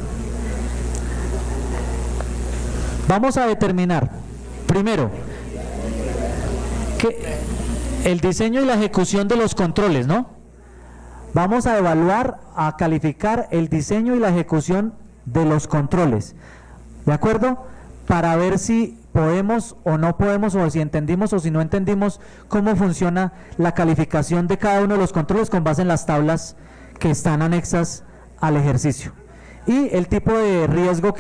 vamos a determinar primero que el diseño y la ejecución de los controles, ¿no? Vamos a evaluar, a calificar el diseño y la ejecución de los controles, ¿de acuerdo? Para ver si podemos o no podemos, o si entendimos o si no entendimos cómo funciona la calificación de cada uno de los controles con base en las tablas que están anexas al ejercicio. Y el tipo de riesgo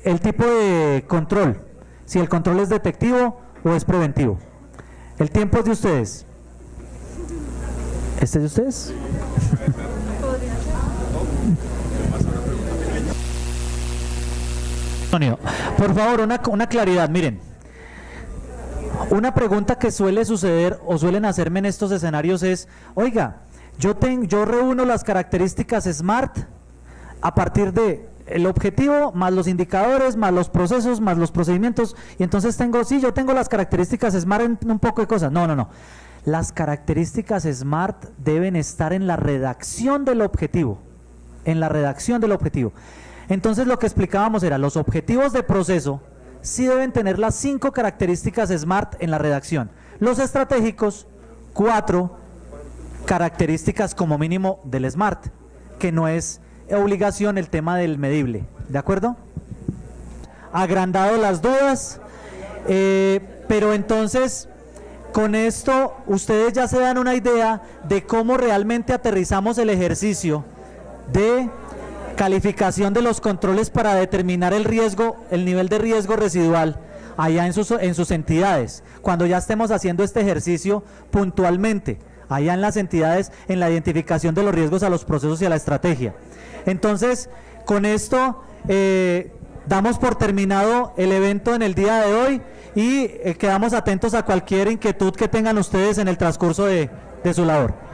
el tipo de control, si el control es detectivo o es preventivo. El tiempo es de ustedes. ¿Este es de ustedes? Por favor, una claridad. Miren, una pregunta que suele suceder o suelen hacerme en estos escenarios es: oiga, yo reúno las características SMART a partir de el objetivo, más los indicadores, más los procesos, más los procedimientos, y entonces yo tengo las características SMART en un poco de cosas. No. Las características SMART deben estar en la redacción del objetivo. En la redacción del objetivo. Entonces lo que explicábamos era, los objetivos de proceso sí deben tener las 5 características SMART en la redacción. Los estratégicos, 4 características como mínimo del SMART, que no es obligación el tema del medible, ¿de acuerdo? Agrandado las dudas, pero entonces con esto ustedes ya se dan una idea de cómo realmente aterrizamos el ejercicio de calificación de los controles para determinar el riesgo, el nivel de riesgo residual allá en sus entidades. Cuando ya estemos haciendo este ejercicio puntualmente, allá en las entidades, en la identificación de los riesgos a los procesos y a la estrategia. Entonces, con esto damos por terminado el evento en el día de hoy y quedamos atentos a cualquier inquietud que tengan ustedes en el transcurso de su labor.